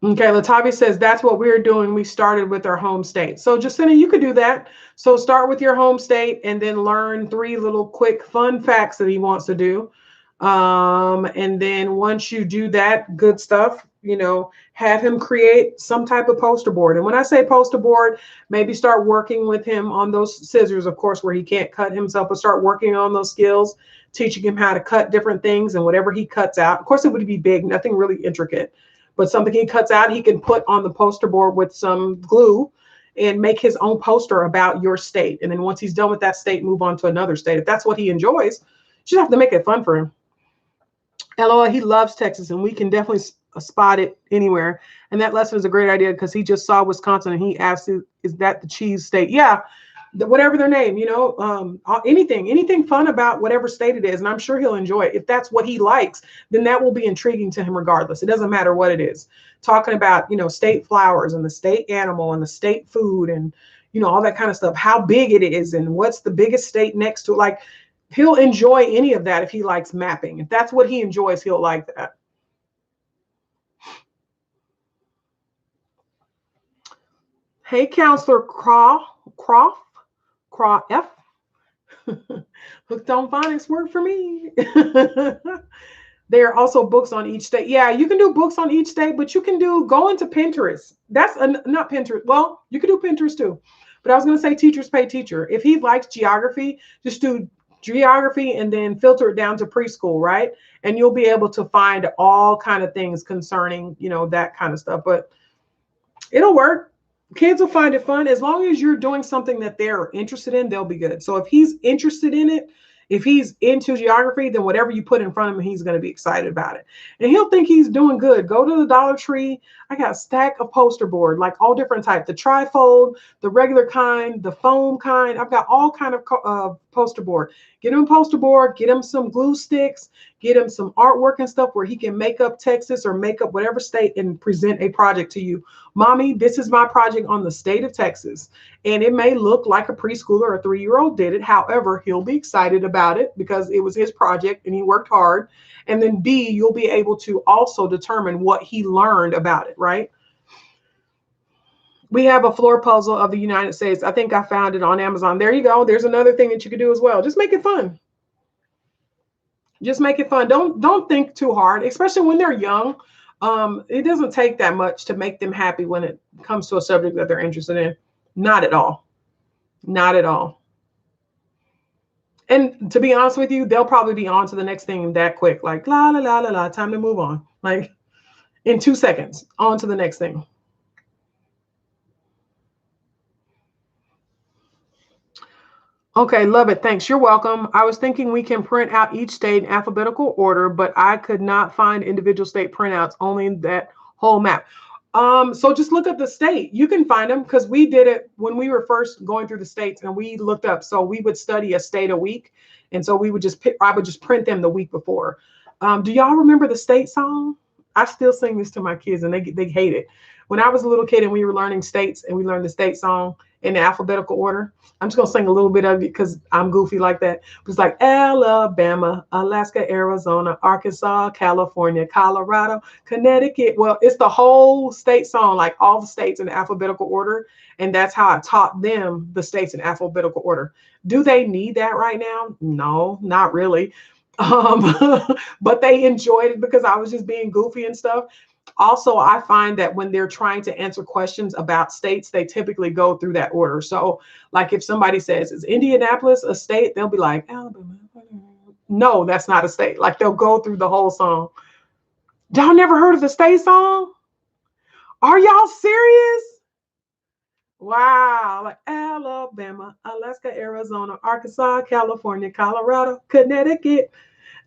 S1: Okay, Latavia says that's what we're doing. We started with our home state. So Jacinta, you could do that. So start with your home state and then learn 3 little quick fun facts that he wants to do. And then once you do that good stuff, have him create some type of poster board. And when I say poster board, maybe start working with him on those scissors, of course, where he can't cut himself, but start working on those skills, teaching him how to cut different things, and whatever he cuts out. Of course, it would be big, nothing really intricate. But something he cuts out, he can put on the poster board with some glue and make his own poster about your state. And then once he's done with that state, move on to another state. If that's what he enjoys, you just have to make it fun for him. LOL, he loves Texas, and we can definitely spot it anywhere. And that lesson is a great idea because he just saw Wisconsin and he asked, is that the cheese state? Yeah, whatever their name, anything fun about whatever state it is. And I'm sure he'll enjoy it. If that's what he likes, then that will be intriguing to him regardless. It doesn't matter what it is. Talking about, state flowers and the state animal and the state food and, all that kind of stuff, how big it is and what's the biggest state next to it. Like, he'll enjoy any of that if he likes mapping. If that's what he enjoys, he'll like that. Hey, Counselor Croft F. Hooked on phonics work for me. There are also books on each state. Yeah, you can do books on each state, but you can go into Pinterest. That's not Pinterest. Well, you can do Pinterest too. But I was going to say teachers pay teacher. If he likes geography, just do geography and then filter it down to preschool, right? And you'll be able to find all kind of things concerning, that kind of stuff. But it'll work. Kids will find it fun. As long as you're doing something that they're interested in, they'll be good. So if he's interested in it, if he's into geography, then whatever you put in front of him, he's going to be excited about it. And he'll think he's doing good. Go to the Dollar Tree. I got a stack of poster board, like all different types, the trifold, the regular kind, the foam kind. I've got all kind of poster board. Get him a poster board, get him some glue sticks, get him some artwork and stuff where he can make up Texas or make up whatever state and present a project to you. Mommy, this is my project on the state of Texas. And it may look like a preschooler or a 3-year-old did it. However, he'll be excited about it because it was his project and he worked hard. And then B, you'll be able to also determine what he learned about it, right? We have a floor puzzle of the United States. I think I found it on Amazon. There you go. There's another thing that you could do as well. Just make it fun. Just make it fun. Don't think too hard, especially when they're young. It doesn't take that much to make them happy when it comes to a subject that they're interested in. Not at all. Not at all. And to be honest with you, they'll probably be on to the next thing that quick. Like, la, la, la, la, la, time to move on. Like, in 2 seconds, on to the next thing. Okay, love it. Thanks. You're welcome. I was thinking we can print out each state in alphabetical order, but I could not find individual state printouts, only that whole map. So just look up the state. You can find them because we did it when we were first going through the states and we looked up. So we would study a state a week. And so we would I would just print them the week before. Do y'all remember the state song? I still sing this to my kids and they hate it. When I was a little kid and we were learning states and we learned the state song in the alphabetical order, I'm just going to sing a little bit of it because I'm goofy like that. It's like Alabama, Alaska, Arizona, Arkansas, California, Colorado, Connecticut. Well, it's the whole state song, like all the states in alphabetical order. And that's how I taught them the states in alphabetical order. Do they need that right now? No, not really. But they enjoyed it because I was just being goofy and stuff. Also, I find that when they're trying to answer questions about states, they typically go through that order. So like if somebody says, is Indianapolis a state? They'll be like, Alabama. No, that's not a state. Like they'll go through the whole song. Y'all never heard of the state song? Are y'all serious? Wow. Like Alabama, Alaska, Arizona, Arkansas, California, Colorado, Connecticut,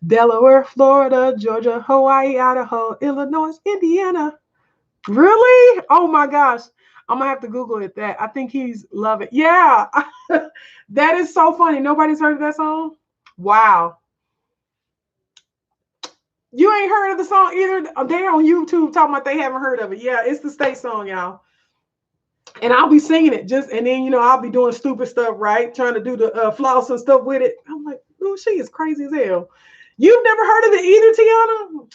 S1: Delaware, Florida, Georgia, Hawaii, Idaho, Illinois, Indiana. Really? Oh my gosh. I'm gonna have to Google it. That I think he's love it. Yeah. That is so funny. Nobody's heard of that song? Wow. You ain't heard of the song either? They're on YouTube talking about they haven't heard of it. Yeah, it's the state song, y'all. And I'll be singing it and then, I'll be doing stupid stuff, right? Trying to do the floss and stuff with it. I'm like, oh, she is crazy as hell. You've never heard of it either, Tiana?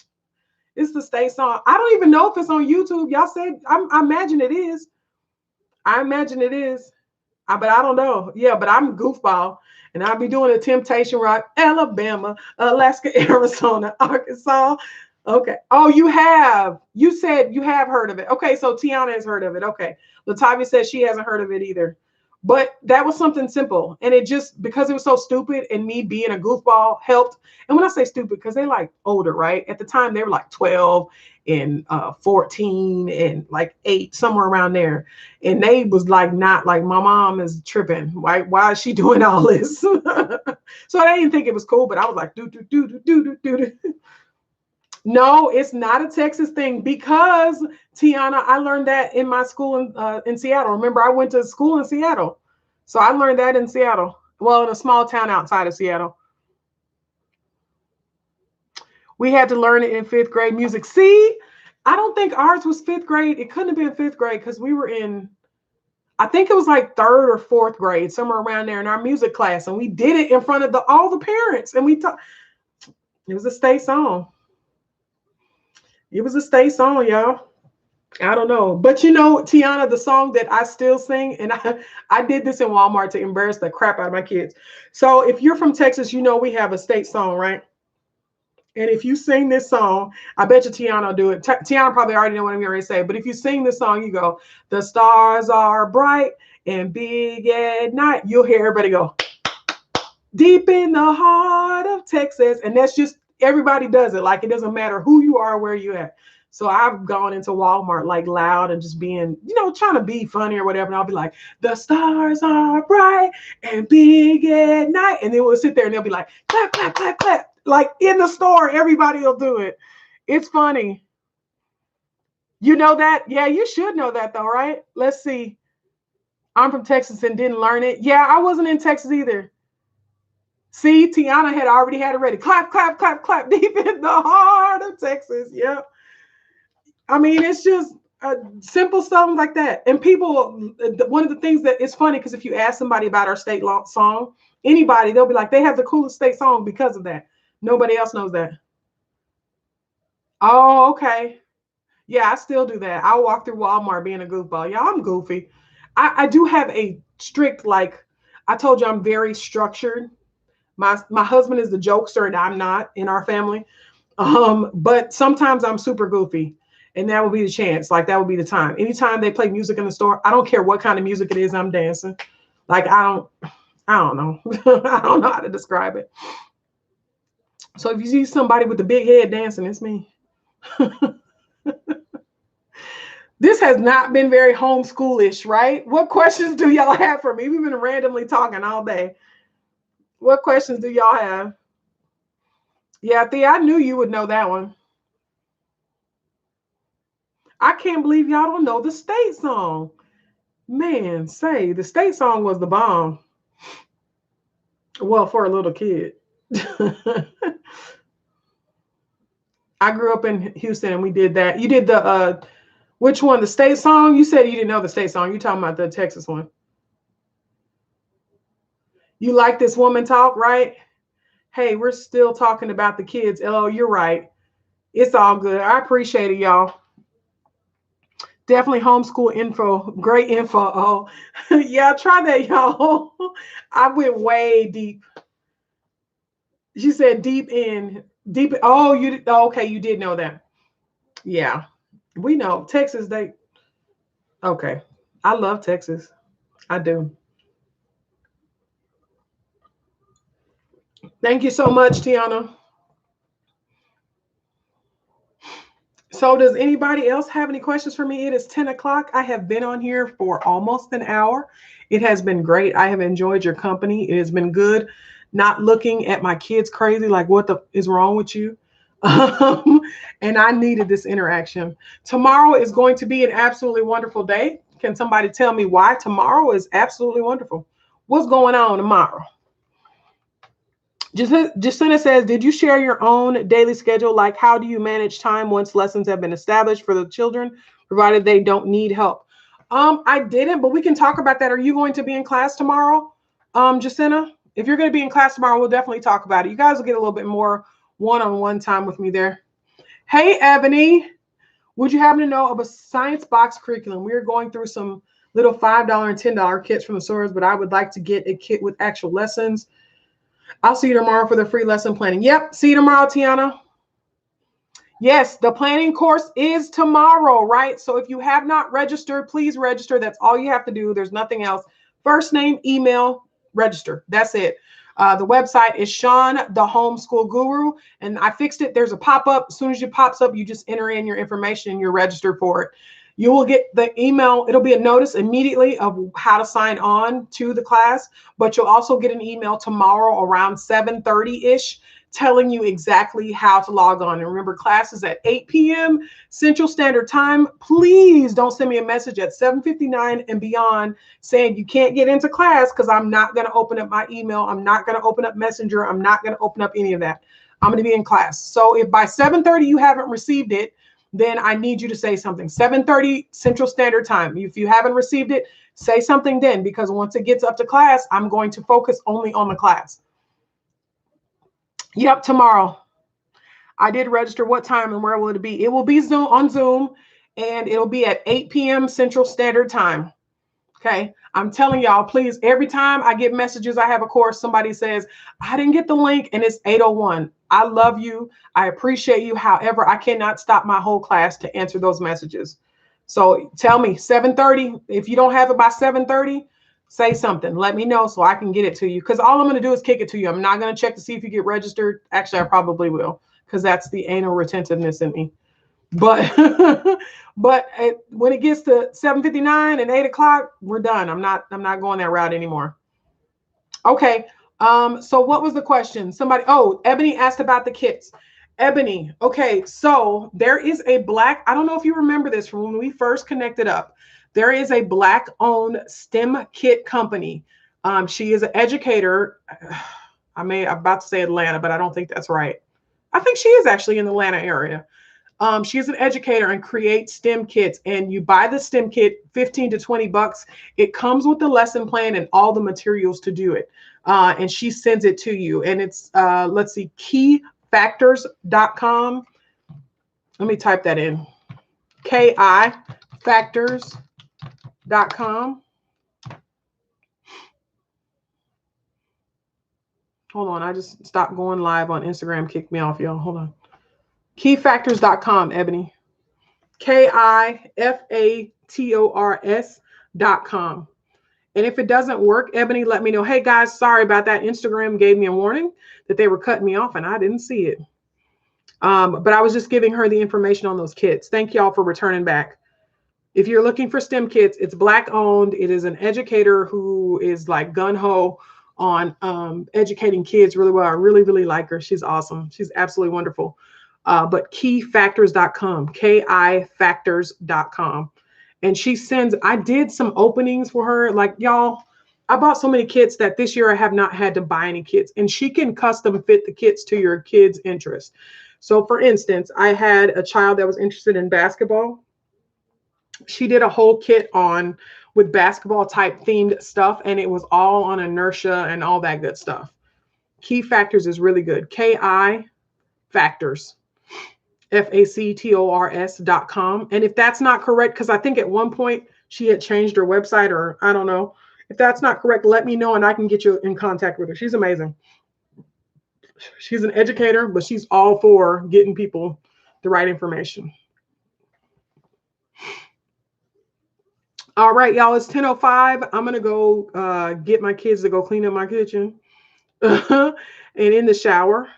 S1: It's the state song. I don't even know if it's on YouTube. Y'all said, I imagine it is. I imagine it is. But I don't know. Yeah, but I'm goofball. And I'll be doing a Temptation Rock, Alabama, Alaska, Arizona, Arkansas. Okay. Oh, you have. You said you have heard of it. Okay, so Tiana has heard of it. Okay. Latavia says she hasn't heard of it either. But that was something simple. And it just, because it was so stupid and me being a goofball helped. And when I say stupid, because they're like older, right? At the time, they were like 12 and 14 and like 8, somewhere around there. And they was like, not like, my mom is tripping. Why is she doing all this? So I didn't think it was cool, but I was like, do. No, it's not a Texas thing because, Tiana, I learned that in my school in Seattle. Remember, I went to school in Seattle. So I learned that in Seattle. Well, in a small town outside of Seattle. We had to learn it in 5th grade music. See, I don't think ours was 5th grade. It couldn't have been 5th grade because we were in, I think it was like third or fourth grade, somewhere around there in our music class. And we did it in front of all the parents. And it was a state song. It was a state song, y'all. I don't know. But you know, Tiana, the song that I still sing, and I did this in Walmart to embarrass the crap out of my kids. So if you're from Texas, you know we have a state song, right? And if you sing this song, I bet you Tiana will do it. Tiana probably already know what I'm going to say. But if you sing this song, you go, the stars are bright and big at night. You'll hear everybody go, deep in the heart of Texas. And that's just, everybody does it. Like, it doesn't matter who you are, where you at. So I've gone into Walmart like loud and just being, you know, trying to be funny or whatever. And I'll be like, the stars are bright and big at night. And then we'll sit there and they'll be like, clap, clap, clap, clap. Like in the store, everybody will do it. It's funny. You know that? Yeah, you should know that though, right? Let's see. I'm from Texas and didn't learn it. Yeah, I wasn't in Texas either. See, Tiana had already had it ready. Clap, clap, clap, clap, deep in the heart of Texas. Yep. I mean, it's just simple stuff like that. And people, one of the things that is funny, because if you ask somebody about our state song, anybody, they'll be like, they have the coolest state song because of that. Nobody else knows that. Oh, okay. Yeah, I still do that. I walk through Walmart being a goofball. Yeah, I'm goofy. I do have a strict, like, I told you I'm very structured. My husband is the jokester and I'm not in our family. But sometimes I'm super goofy. And that will be the chance. Like, that will be the time. Anytime they play music in the store, I don't care what kind of music it is, I'm dancing. Like, I don't know. I don't know how to describe it. So if you see somebody with a big head dancing, it's me. This has not been very homeschoolish, right? What questions do y'all have for me? We've been randomly talking all day. What questions do y'all have? Yeah, Thea, I knew you would know that one. I can't believe y'all don't know the state song. Man, say the state song was the bomb. Well, for a little kid. I grew up in Houston and we did that. You did the which one? The state song? You said you didn't know the state song. You're talking about the Texas one. You like this woman talk, right? Hey, we're still talking about the kids. Oh, you're right. It's all good. I appreciate it, y'all. Definitely homeschool info. Great info. Oh, yeah, try that, y'all. I went way deep. She said deep in. Oh, okay, you did know that. Yeah, we know Texas. Okay. I love Texas. I do. Thank you so much, Tiana. So does anybody else have any questions for me? It is 10 o'clock. I have been on here for almost an hour. It has been great. I have enjoyed your company. It has been good not looking at my kids crazy, like what is wrong with you? And I needed this interaction. Tomorrow is going to be an absolutely wonderful day. Can somebody tell me why tomorrow is absolutely wonderful? What's going on tomorrow? Jacinta says, did you share your own daily schedule? Like, how do you manage time once lessons have been established for the children, provided they don't need help? I didn't, but we can talk about that. Are you going to be in class tomorrow, Jacinta? If you're going to be in class tomorrow, we'll definitely talk about it. You guys will get a little bit more one-on-one time with me there. Hey, Ebony, would you happen to know of a science box curriculum? We're going through some little $5 and $10 kits from the stores, but I would like to get a kit with actual lessons. I'll see you tomorrow for the free lesson planning. Yep. See you tomorrow, Tiana. Yes, the planning course is tomorrow, right? So if you have not registered, please register. That's all you have to do. There's nothing else. First name, email, register. That's it. The website is Sean, the Homeschool Guru. And I fixed it. There's a pop-up. As soon as it pops up, you just enter in your information and you're registered for it. You will get the email. It'll be a notice immediately of how to sign on to the class, but you'll also get an email tomorrow around 7:30-ish telling you exactly how to log on. And remember, class is at 8 p.m. Central Standard Time. Please don't send me a message at 7:59 and beyond saying you can't get into class, because I'm not going to open up my email. I'm not going to open up Messenger. I'm not going to open up any of that. I'm going to be in class. So if by 7:30 you haven't received it, then I need you to say something. 7:30 Central Standard Time. If you haven't received it, say something then, because once it gets up to class, I'm going to focus only on the class. Yep, tomorrow. I did register. What time and where will it be? It will be on Zoom, and it'll be at 8 p.m. Central Standard Time. Okay. I'm telling y'all, please, every time I get messages, I have a course, somebody says, I didn't get the link and it's 8:01. I love you. I appreciate you. However, I cannot stop my whole class to answer those messages. So tell me 7:30. If you don't have it by 7:30, say something. Let me know so I can get it to you. Because all I'm going to do is kick it to you. I'm not going to check to see if you get registered. Actually, I probably will, because that's the anal retentiveness in me. But when it gets to 7:59 and 8 o'clock, we're done. I'm not going that route anymore. Okay. So what was the question? Ebony asked about the kits. Ebony. Okay. So there is a Black, I don't know if you remember this from when we first connected up. There is a Black owned STEM kit company. She is an educator. I'm about to say Atlanta, but I don't think that's right. I think she is actually in the Atlanta area. She's an educator and creates STEM kits, and you buy the STEM kit, 15 to 20 bucks. It comes with the lesson plan and all the materials to do it. And she sends it to you. And it's, let's see, keyfactors.com. Let me type that in. keyfactors.com. Hold on. I just stopped going live on Instagram. Kicked me off, y'all. Hold on. Keyfactors.com, Ebony. KIFATORS.com. And if it doesn't work, Ebony, let me know. Hey, guys, sorry about that. Instagram gave me a warning that they were cutting me off, and I didn't see it. But I was just giving her the information on those kits. Thank y'all for returning back. If you're looking for STEM kits, it's Black owned. It is an educator who is like gun-ho on educating kids really well. I really, really like her. She's awesome. She's absolutely wonderful. But keyfactors.com, KIFactors.com. And she sends, I did some openings for her. Like, y'all, I bought so many kits that this year I have not had to buy any kits. And she can custom fit the kits to your kid's interest. So for instance, I had a child that was interested in basketball. She did a whole kit with basketball type themed stuff. And it was all on inertia and all that good stuff. Key Factors is really good. KI Factors. FACTORS.com. And if that's not correct, because I think at one point she had changed her website, or I don't know. If that's not correct, let me know and I can get you in contact with her. She's amazing. She's an educator, but she's all for getting people the right information. All right, y'all, it's 10:05. I'm going to go get my kids to go clean up my kitchen and in the shower.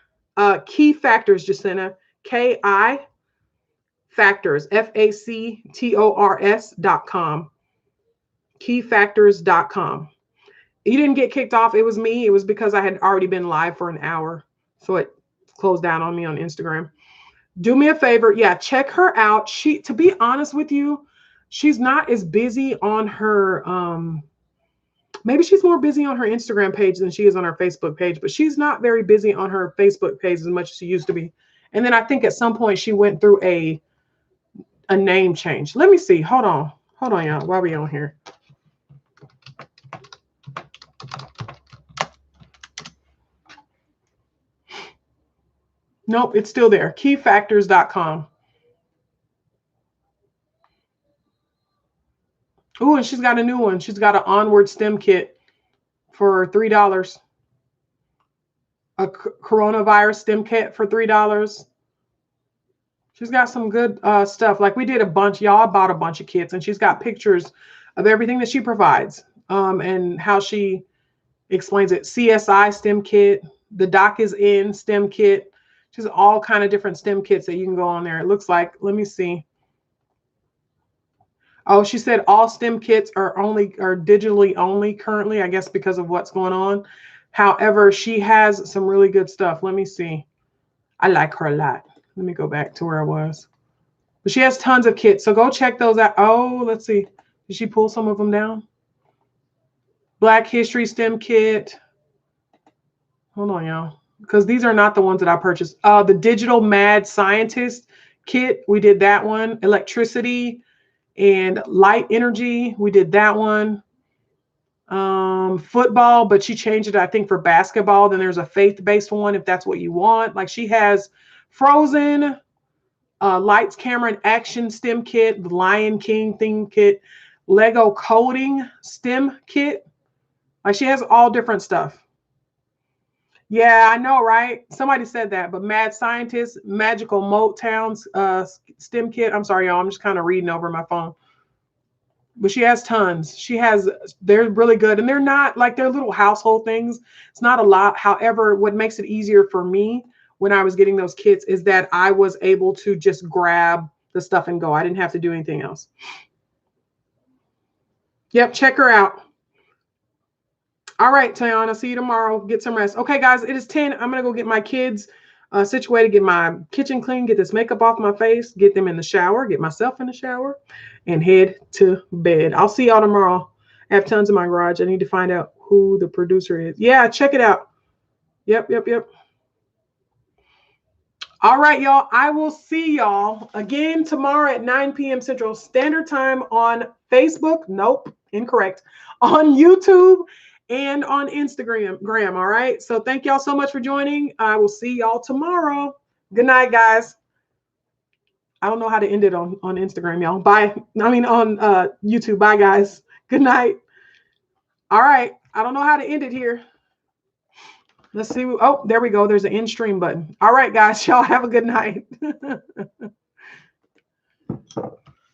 S1: Key Factors, Jacinta. KI Factors, FACTORS.com. Keyfactors.com. You didn't get kicked off. It was me. It was because I had already been live for an hour. So it closed down on me on Instagram. Do me a favor. Yeah, check her out. To be honest with you, she's not as busy on her, maybe she's more busy on her Instagram page than she is on her Facebook page, but she's not very busy on her Facebook page as much as she used to be. And then I think at some point she went through a name change. Let me see. Hold on, y'all. While we on here. Nope, it's still there. Keyfactors.com. Oh, and she's got a new one. She's got an Onward STEM kit for $3. A coronavirus STEM kit for $3. She's got some good stuff. Like we did a bunch, y'all bought a bunch of kits, and she's got pictures of everything that she provides and how she explains it. CSI STEM kit, the Doc is in STEM kit. She's all kind of different STEM kits that you can go on there. It looks like, let me see. Oh, she said all STEM kits are digitally only currently, I guess because of what's going on. However, she has some really good stuff. Let me see. I like her a lot. Let me go back to where I was. But she has tons of kits, so go check those out. Oh, let's see. Did she pull some of them down? Black History STEM kit. Hold on, y'all. Because these are not the ones that I purchased. The Digital Mad Scientist kit. We did that one. Electricity and light energy. We did that one. Football, but she changed it, I think, for basketball. Then there's a faith-based one if that's what you want. Like she has Frozen, lights, camera, and action STEM kit, the Lion King theme kit, Lego coding STEM kit. Like she has all different stuff. Yeah, I know, right? Somebody said that, but Mad Scientist, Magical Moat Towns, STEM kit. I'm sorry, y'all. I'm just kind of reading over my phone. But she has tons. They're really good. And they're not like they're little household things. It's not a lot. However, what makes it easier for me when I was getting those kits is that I was able to just grab the stuff and go. I didn't have to do anything else. Yep, check her out. All right, Tayana, see you tomorrow. Get some rest. Okay, guys, it is 10. I'm going to go get my kids situated, get my kitchen clean, get this makeup off my face, get them in the shower, get myself in the shower, and head to bed. I'll see y'all tomorrow. I have tons in my garage. I need to find out who the producer is. Yeah, check it out. Yep. All right, y'all. I will see y'all again tomorrow at 9 p.m. Central Standard Time on Facebook. Nope, incorrect. On YouTube and on Instagram. All right. So thank y'all so much for joining. I will see y'all tomorrow. Good night, guys. I don't know how to end it on Instagram, y'all. Bye. I mean, on YouTube. Bye, guys. Good night. All right. I don't know how to end it here. Let's see. Oh, there we go. There's an end stream button. All right, guys. Y'all have a good night.